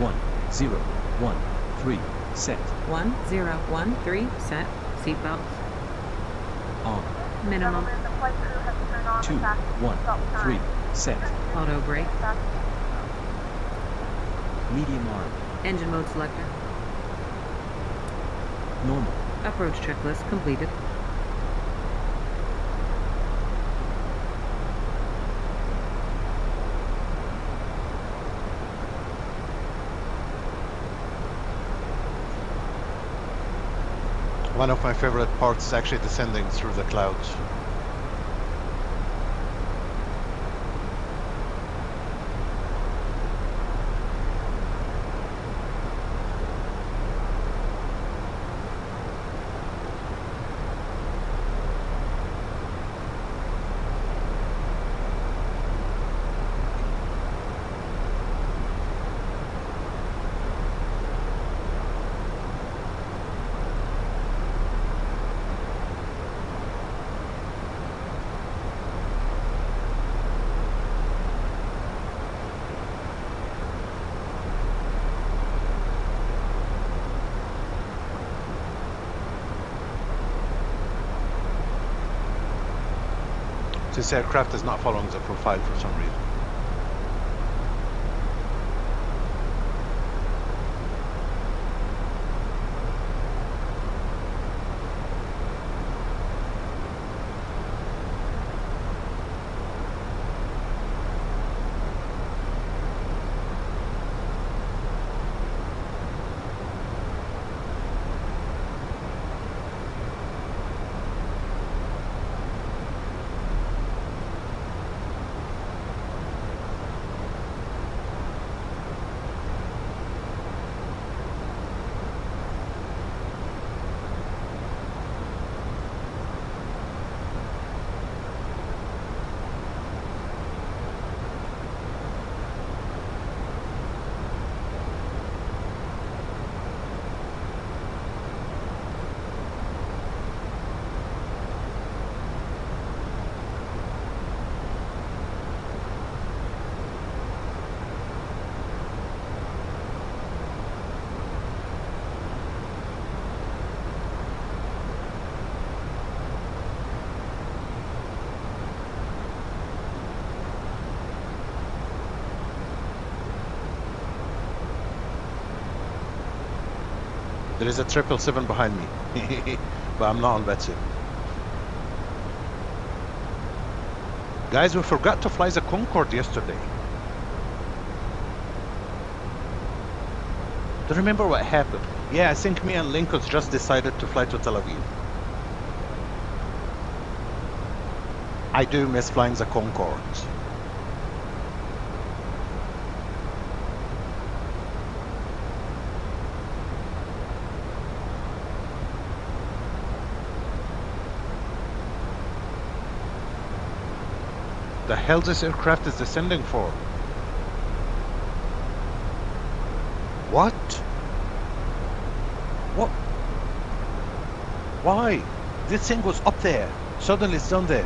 1013, set. 1013, set. Seatbelts. On. Minimum. Gentlemen, the flight crew has turned on the fastest seatbelt 213, sign. set. Auto brake. Medium arm. Engine mode selector. Normal. Approach checklist completed. One of my favorite parts is actually descending through the clouds. This aircraft is not following the profile for some reason. There is a 777 behind me, but I'm not on VATSIM. Guys, we forgot to fly the Concorde yesterday. Do you remember what happened? Yeah, I think me and Lincoln just decided to fly to Tel Aviv. I do miss flying the Concorde. The hell this aircraft is descending for? What? What? Why? This thing was up there. Suddenly it's down there.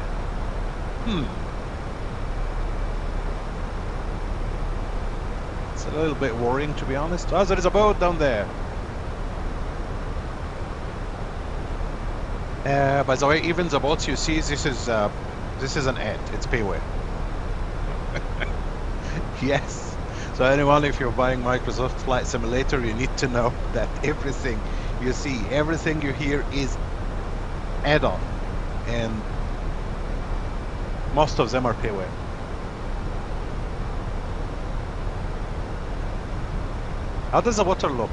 It's a little bit worrying, to be honest. Oh, there is a boat down there. By the way, even the boats you see, this is an ad. It's payware. Yes. So anyone, if you're buying Microsoft Flight Simulator, you need to know that everything you see, everything you hear is add-on, and most of them are payware. How does the water look?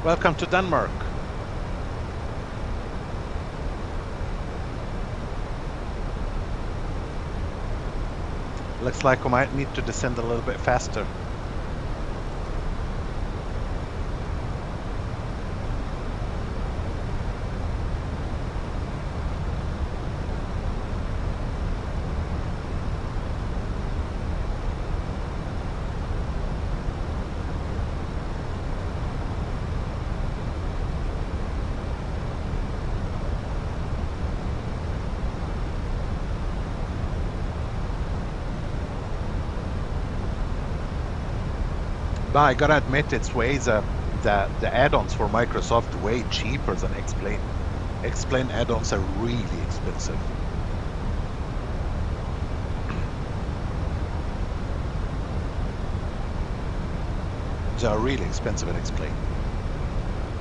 Welcome to Denmark. Looks like we might need to descend a little bit faster. But I gotta admit, it's ways the add-ons for Microsoft way cheaper than X-Plane. X-Plane add-ons are really expensive. They are really expensive in X-Plane.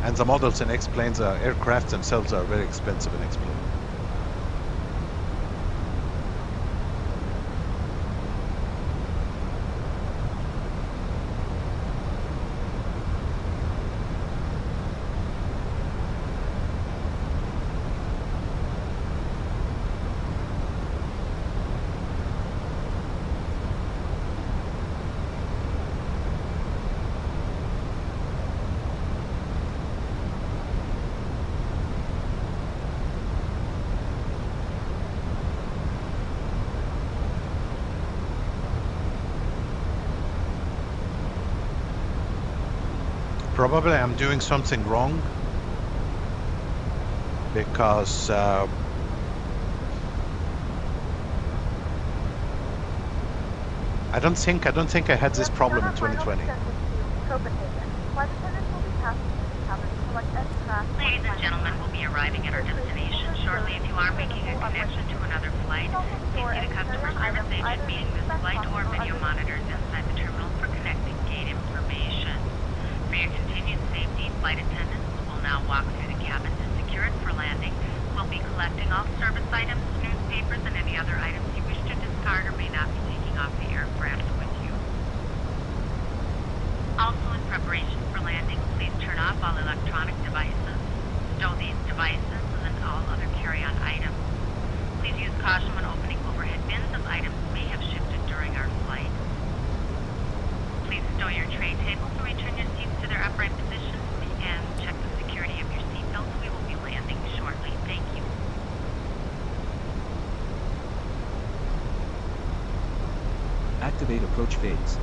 And the models in X-Planes, aircraft themselves are very expensive in X-Plane. Probably I'm doing something wrong because I don't think I had this problem in 2020. Ladies and gentlemen, we'll be arriving at our destination shortly. If you are making a connection to another flight, please see the customer service agent meeting this flight or video monitors inside the terminal for connecting gate information. For your continued safety, flight attendants will now walk through the cabin to secure it for landing. We'll be collecting all service items, newspapers, and any other items you wish to discard or may not be taking off the aircraft with you. Also, in preparation for landing, please turn off all electronic devices. Stow these devices and all other carry-on items. Please use caution when opening overhead bins as items may have shifted during our flight. Please stow your tray tables and return your seats to their upright position and check the security of your seatbelts. We will be landing shortly. Thank you. Activate approach phase.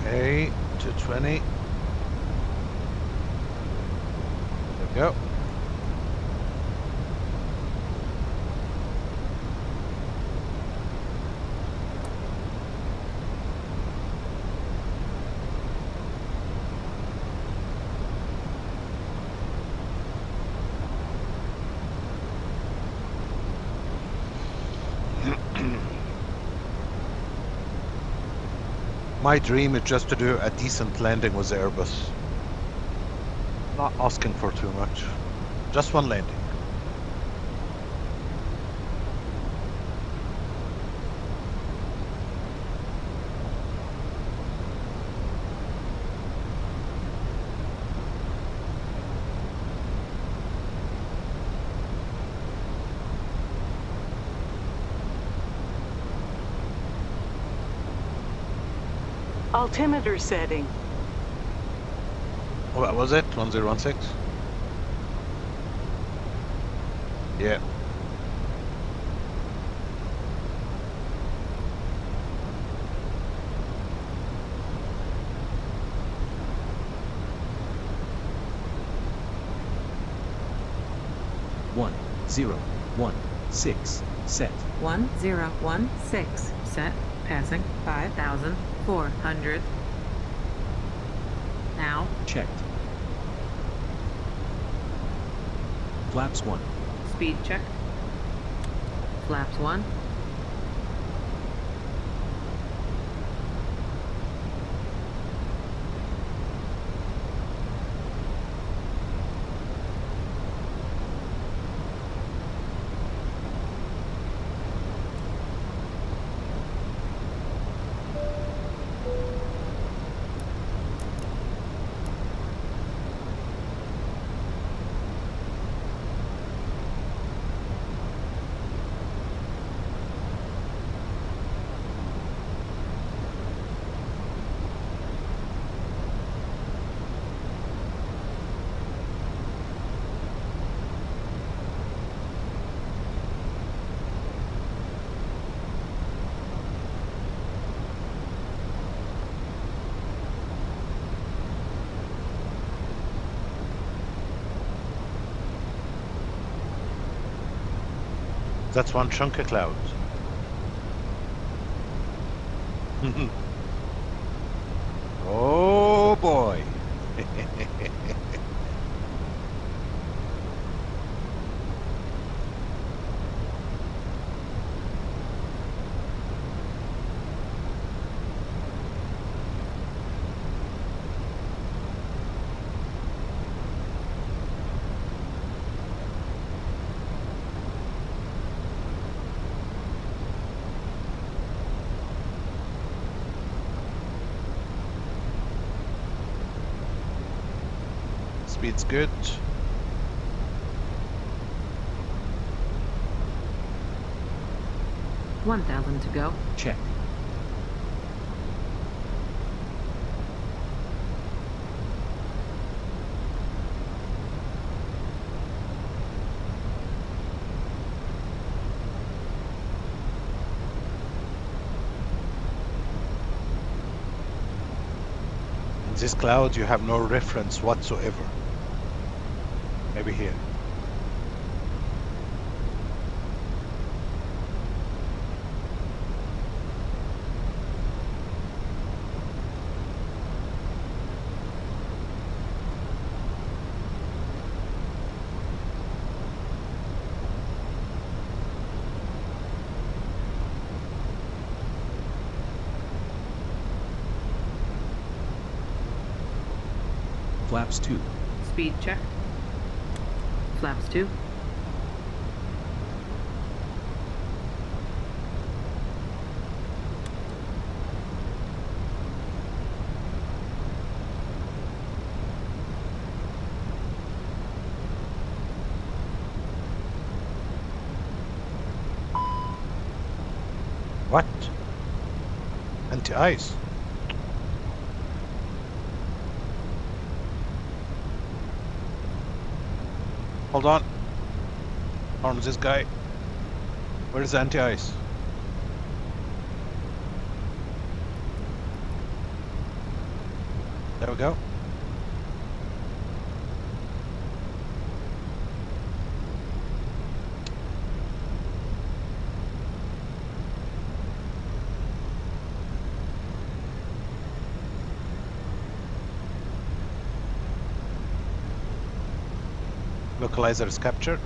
Okay, 220. There we go. My dream is just to do a decent landing with the Airbus. Not asking for too much. Just one landing. Altimeter setting. What was it? 1016? Yeah. One, 0, 1, 6, set. 1016, set, passing 5,400. Now. Checked. Flaps 1. Speed check. Flaps 1. That's one chunky cloud. Oh boy. Speed's good. $1,000 to go. Check. In this cloud, you have no reference whatsoever. Maybe here. Flaps 2. Speed check. Flaps 2. What? Anti-ice? Hold on. Arms this guy. Where is the anti-ice? There we go. Localizer is captured.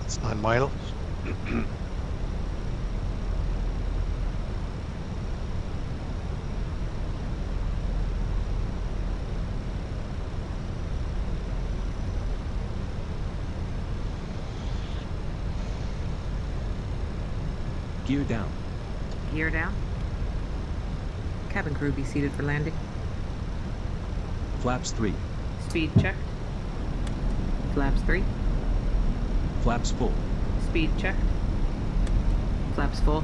It's 9 miles. Gear down. Gear down. Cabin crew be seated for landing. Flaps 3. Speed checked. Flaps 3. Flaps full. Speed checked. Flaps full.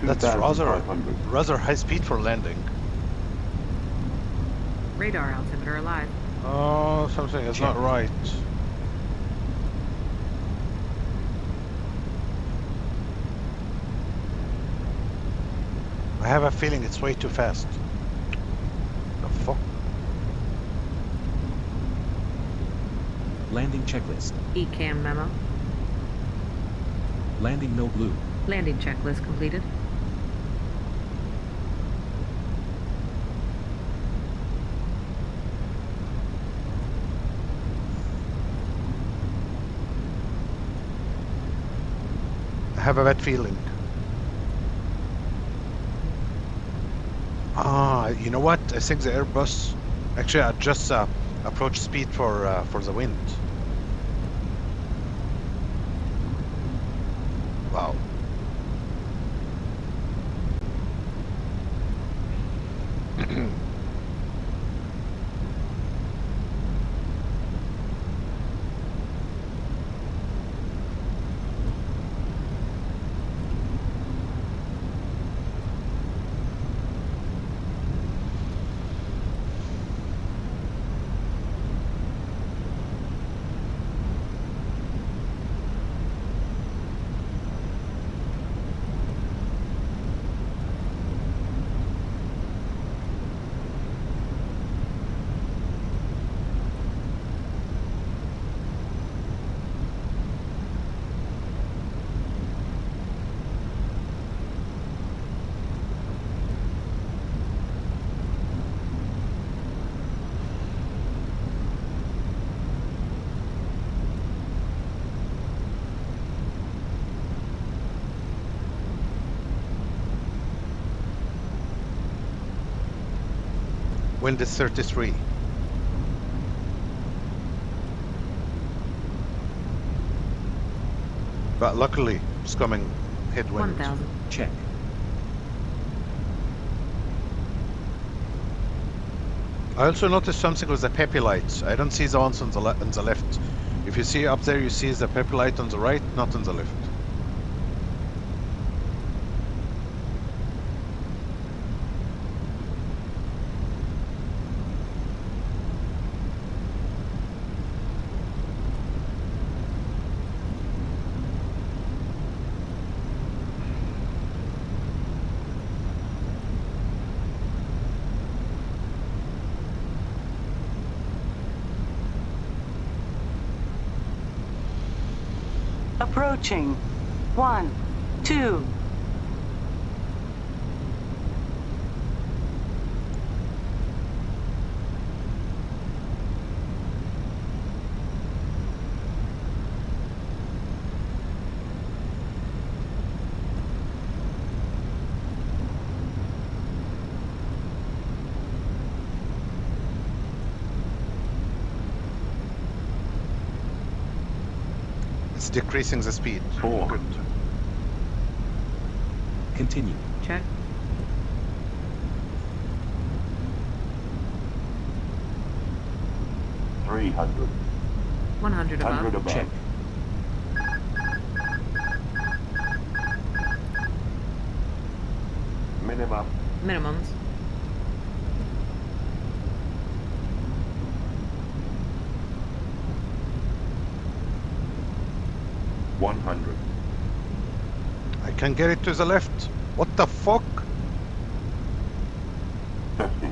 That's rather high speed for landing. Radar altimeter alive. Oh, something is not right. I have a feeling it's way too fast. The fuck? Landing checklist. ECAM memo. Landing no blue. Landing checklist completed. I have a wet feeling. You know what? I think the Airbus actually adjusts approach speed for the wind. Wow. Wind is 33. But luckily, it's coming headwind. 1,000. Check. I also noticed something with the peppy lights. I don't see the ones on the left. If you see up there, you see the peppy light on the right, not on the left. Approaching. 1, 2. It's decreasing the speed. 4. Good. Continue. Check. $300. 100 above. 100 above. Check. Minimum. Minimums. $100. I can get it to the left. What the fuck? 50.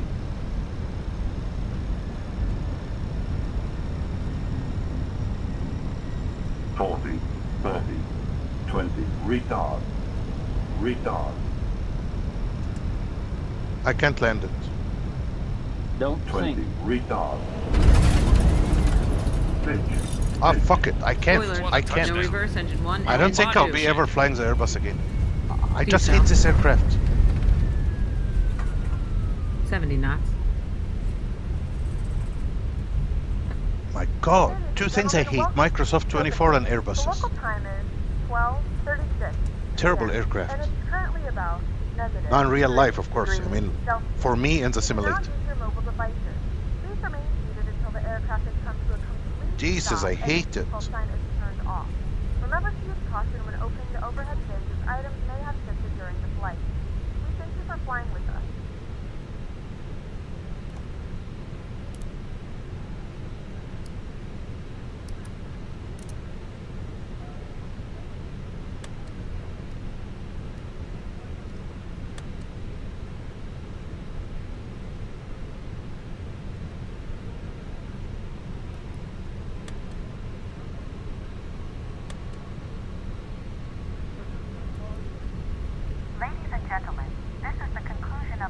40, 30, 20. Retard. Retard. I can't land it. Don't 20. Sink. Retard. Pitch. Ah, fuck it. I can't. Spoilers. I can't. No reverse, engine 1. I don't think I'll be ever flying the Airbus again. I just hate this aircraft. 70 knots. My god. Two things I hate. Microsoft 24 and Airbuses. The local time is 12:36. Terrible And aircraft. it's currently about negative. Not in real life, of course. I degrees mean, Celsius. for me in the simulator. Do not use your mobile devices. Please remain seated until the aircraft has come to a complete Jesus, stop I and hate the it. call sign is turned off. Remember to use caution when opening the overhead bins as items may have shifted during the flight. We thank you for flying with us.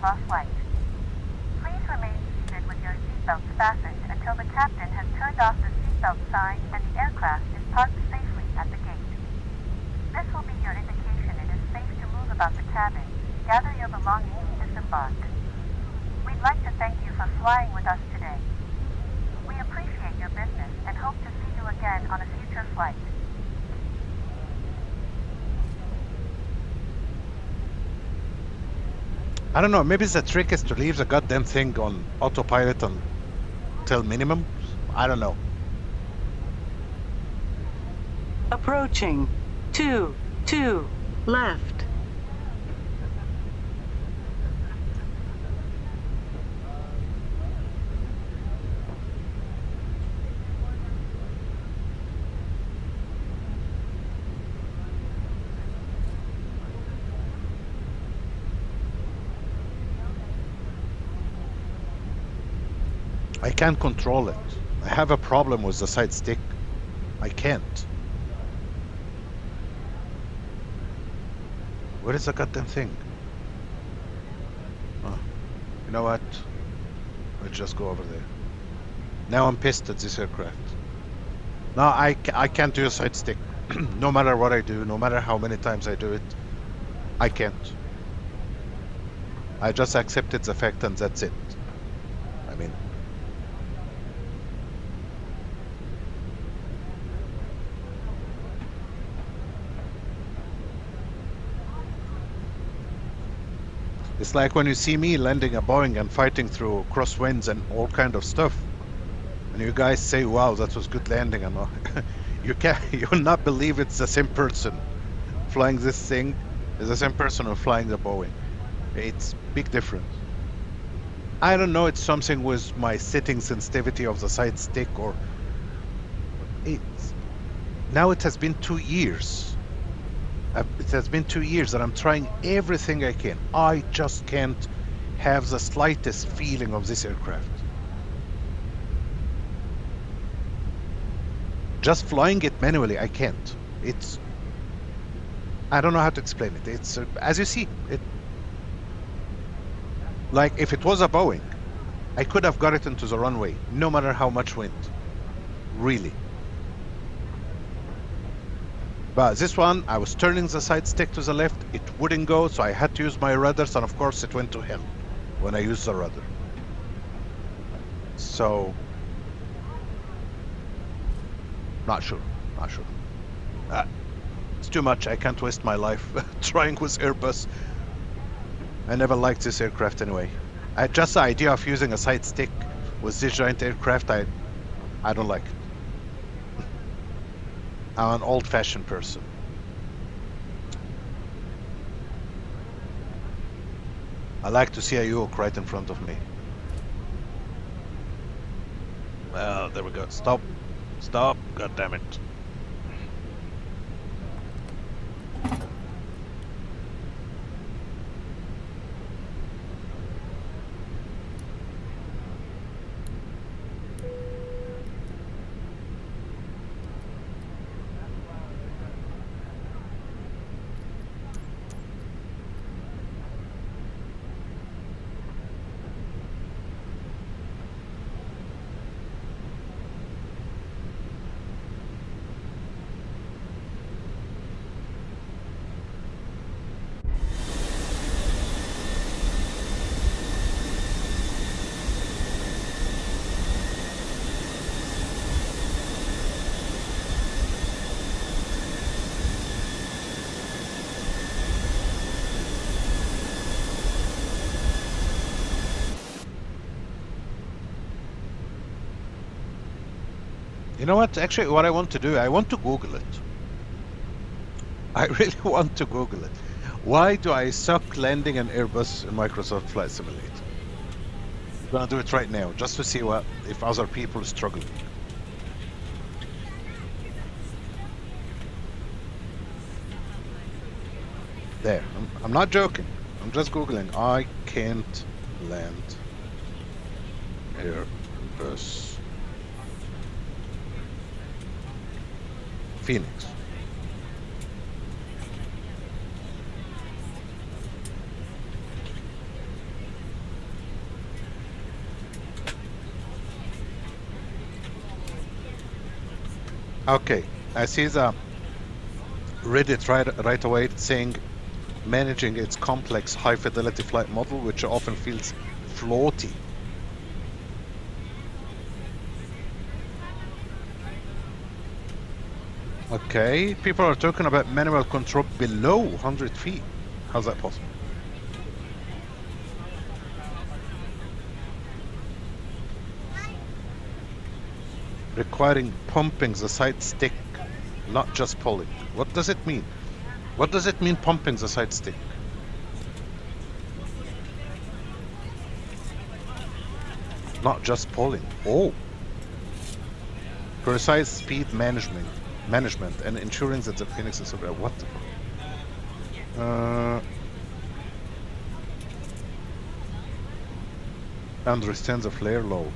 of our flight. Please remain seated with your seatbelts fastened until the captain has turned off the seatbelt sign and the aircraft is parked safely at the gate. This will be your indication it is safe to move about the cabin, gather your belongings, and disembark. We'd like to thank you for flying with us today. We appreciate your business and hope to see you again on a future flight. I don't know, maybe the trick is to leave the goddamn thing on autopilot until minimum? I don't know. Approaching. 2, left. I can't control it. I have a problem with the side stick. I can't. Where is the goddamn thing? Oh, you know what? Let's just go over there. Now I'm pissed at this aircraft. No, I can't do a side stick. No matter what I do, no matter how many times I do it, I can't. I just accepted the fact and that's it. I mean, it's like when you see me landing a Boeing and fighting through crosswinds and all kind of stuff, and you guys say, "Wow, that was good landing," and all. You will not believe it's the same person flying this thing is the same person who flying the Boeing. It's big difference. I don't know. It's something with my sitting sensitivity of the side stick, or it's now. It has been 2 years. It has been 2 years that I'm trying everything I can. I just can't have the slightest feeling of this aircraft. Just flying it manually, I can't. It's... I don't know how to explain it. It's, as you see, it... Like, if it was a Boeing, I could have got it into the runway, no matter how much wind. Really. But this one, I was turning the side stick to the left, it wouldn't go, so I had to use my rudders, and of course it went to hell when I used the rudder. So, not sure. It's too much. I can't waste my life trying with Airbus. I never liked this aircraft anyway. Just the idea of using a side stick with this giant aircraft, I don't like it. I'm an old-fashioned person. I like to see a yoke right in front of me. Well, there we go. Stop. Stop. God damn it. You know what? Actually, what I want to do, I want to Google it. I really want to Google it. Why do I suck landing an Airbus in Microsoft Flight Simulator? I'm gonna do it right now, just to see what if other people are struggling. There. I'm not joking. I'm just Googling. I can't land Airbus Phoenix. Okay, I see the Reddit right away saying managing its complex high-fidelity flight model, which often feels floaty. Okay, people are talking about manual control below 100 feet. How's that possible? Requiring pumping the side stick, not just pulling. What does it mean? What does it mean pumping the side stick? Not just pulling. Oh. Precise speed management and ensuring that the Fenix is what the fuck? Understand the flare low.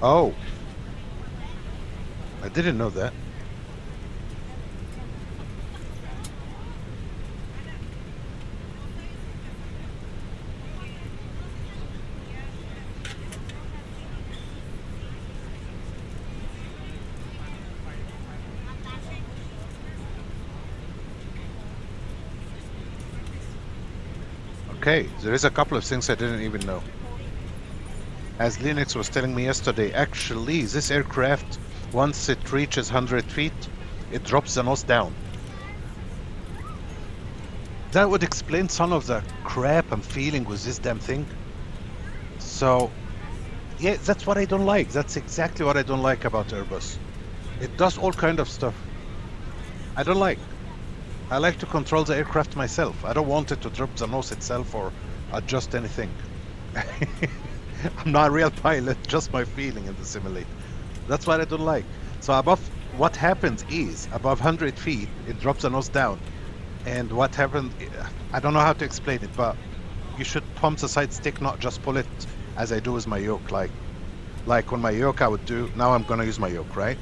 Oh, I didn't know that. Okay, there is a couple of things I didn't even know. As LANUX was telling me yesterday, actually, this aircraft, once it reaches 100 feet, it drops the nose down. That would explain some of the crap I'm feeling with this damn thing. So, yeah, that's what I don't like. That's exactly what I don't like about Airbus. It does all kind of stuff I don't like. I like to control the aircraft myself. I don't want it to drop the nose itself or adjust anything. I'm not a real pilot, just my feeling in the simulator. That's what I don't like. So above, what happens is, above 100 feet, it drops the nose down. And what happened, I don't know how to explain it, but you should pump the side stick, not just pull it as I do with my yoke. Like on my yoke I would do, now I'm gonna use my yoke, right?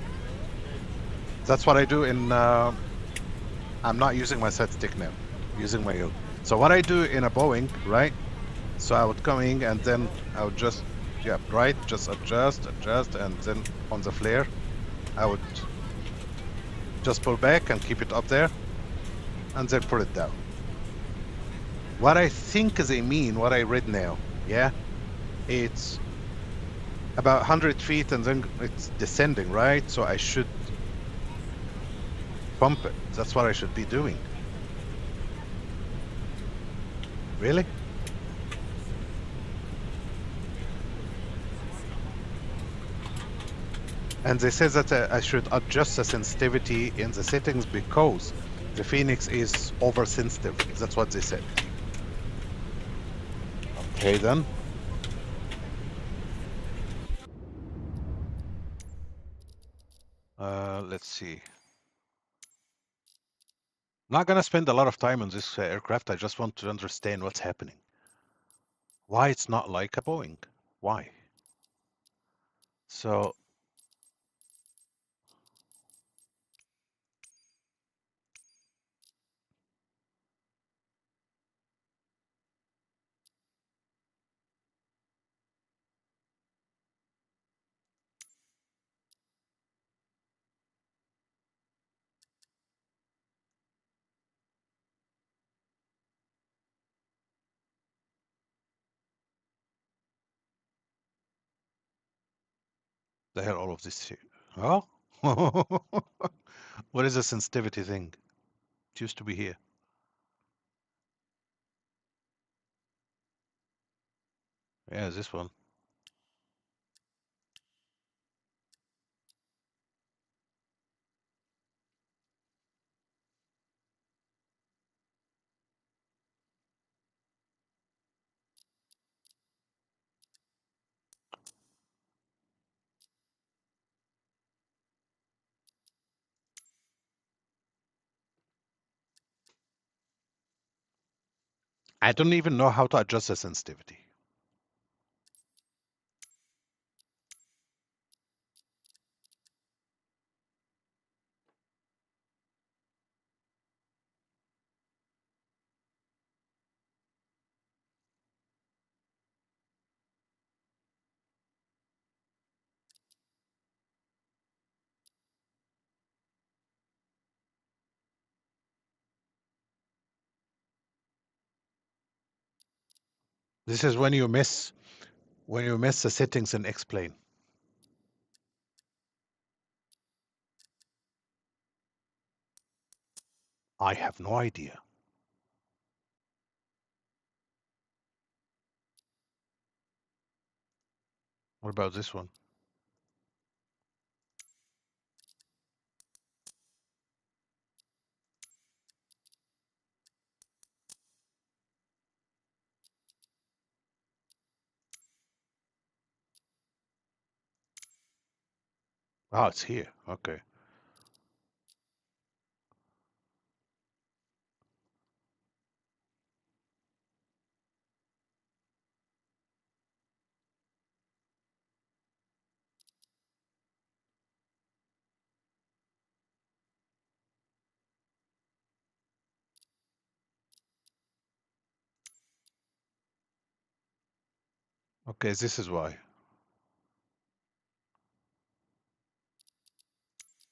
That's what I do in, I'm not using my side stick now, using my yoke. So what I do in a Boeing, right? So I would come in and then I would just, yeah, right, just adjust, and then on the flare, I would just pull back and keep it up there, and then pull it down. What I think they mean, what I read now, yeah, it's about 100 feet and then it's descending, right? So I should pump it. That's what I should be doing. Really? And they say that I should adjust the sensitivity in the settings because the Fenix is oversensitive. That's what they said. Okay then. Let's see. Not gonna spend a lot of time on this aircraft. I just want to understand what's happening. Why it's not like a Boeing? Why? So the hell all of this here? Oh? What is the sensitivity thing? It used to be here. Yeah, this one. I don't even know how to adjust the sensitivity. This is when you miss the settings in X-Plane. I have no idea. What about this one? Oh, it's here. Okay. Okay, this is why.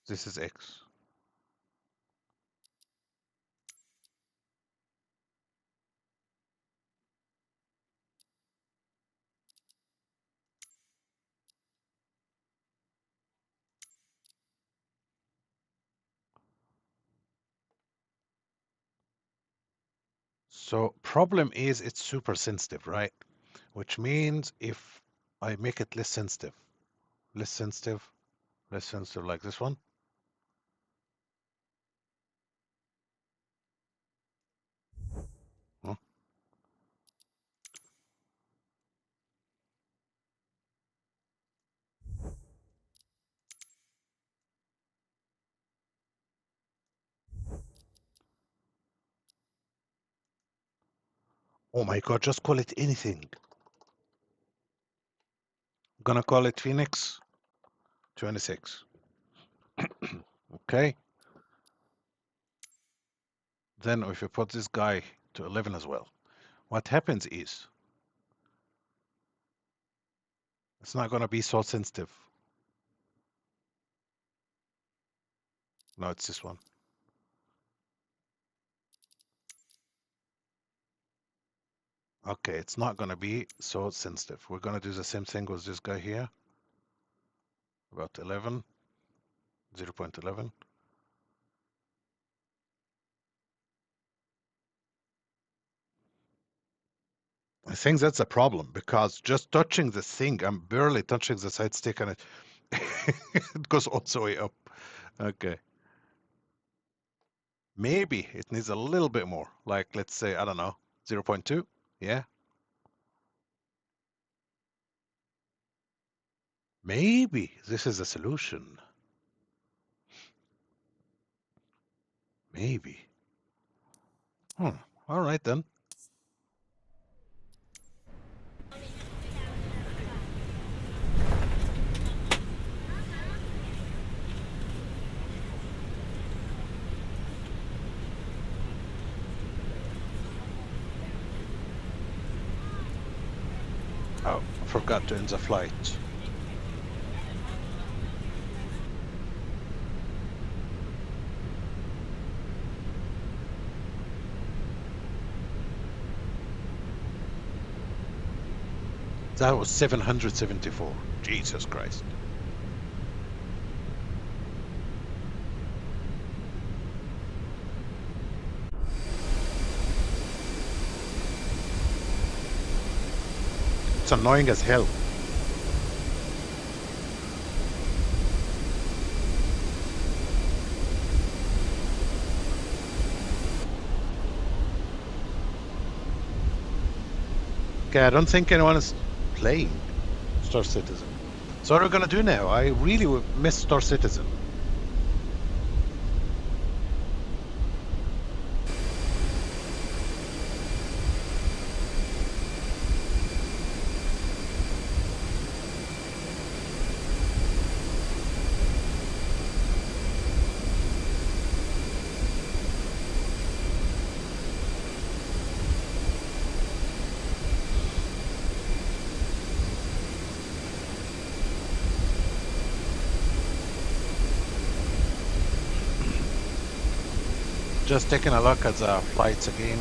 This is X. So problem is it's super sensitive, right? Which means if I make it less sensitive like this one. Huh? Oh my God, just call it anything. I'm gonna call it Fenix 26. Okay. Then if you put this guy to 11 as well, what happens is it's not gonna be so sensitive. No, it's this one. Okay, it's not gonna be so sensitive. We're gonna do the same thing with this guy here. About 11, 0.11. I think that's a problem because just touching the thing, I'm barely touching the side stick and it goes all the way up. Okay. Maybe it needs a little bit more, like let's say, I don't know, 0.2. Yeah. Maybe this is a solution. Maybe. All right then. Oh, I forgot to end the flight. That was 774. Jesus Christ. It's annoying as hell. Okay, I don't think anyone is playing Star Citizen. So what are we gonna do now? I really would miss Star Citizen. Just taking a look at the flights again.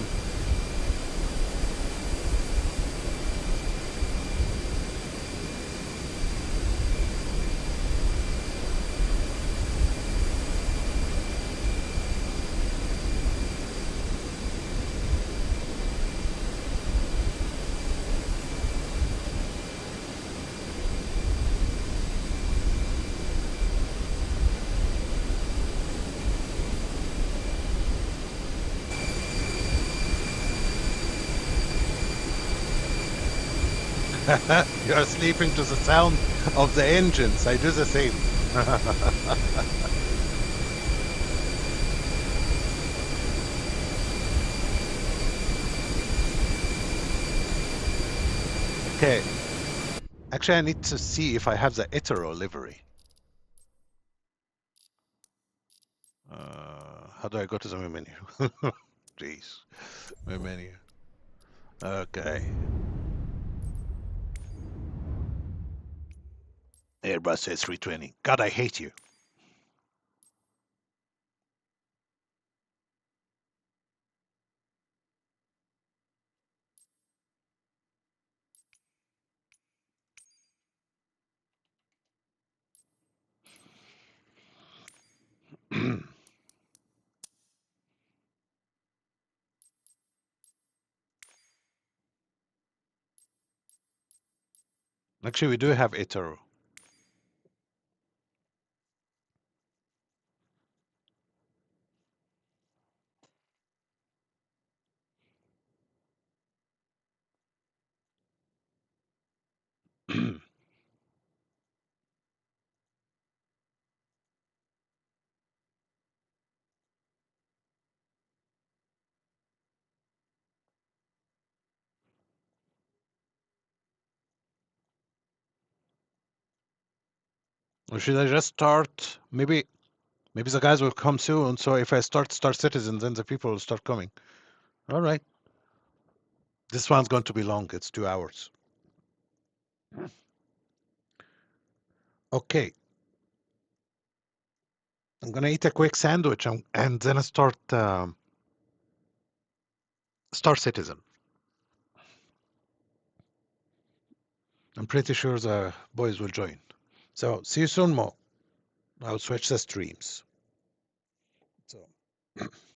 You're sleeping to the sound of the engines. I do the same. Okay. Actually, I need to see if I have the Itero livery. How do I go to the menu? Jeez. My menu. Okay. Airbus A320. God, I hate you. Actually, we do have Itero. Or should I just start? Maybe the guys will come soon. So if I start Star Citizen, then the people will start coming. All right. This one's going to be long. It's 2 hours. Okay. I'm gonna eat a quick sandwich and then I start Star Citizen. I'm pretty sure the boys will join. So see you soon, Mo. I'll switch the streams. So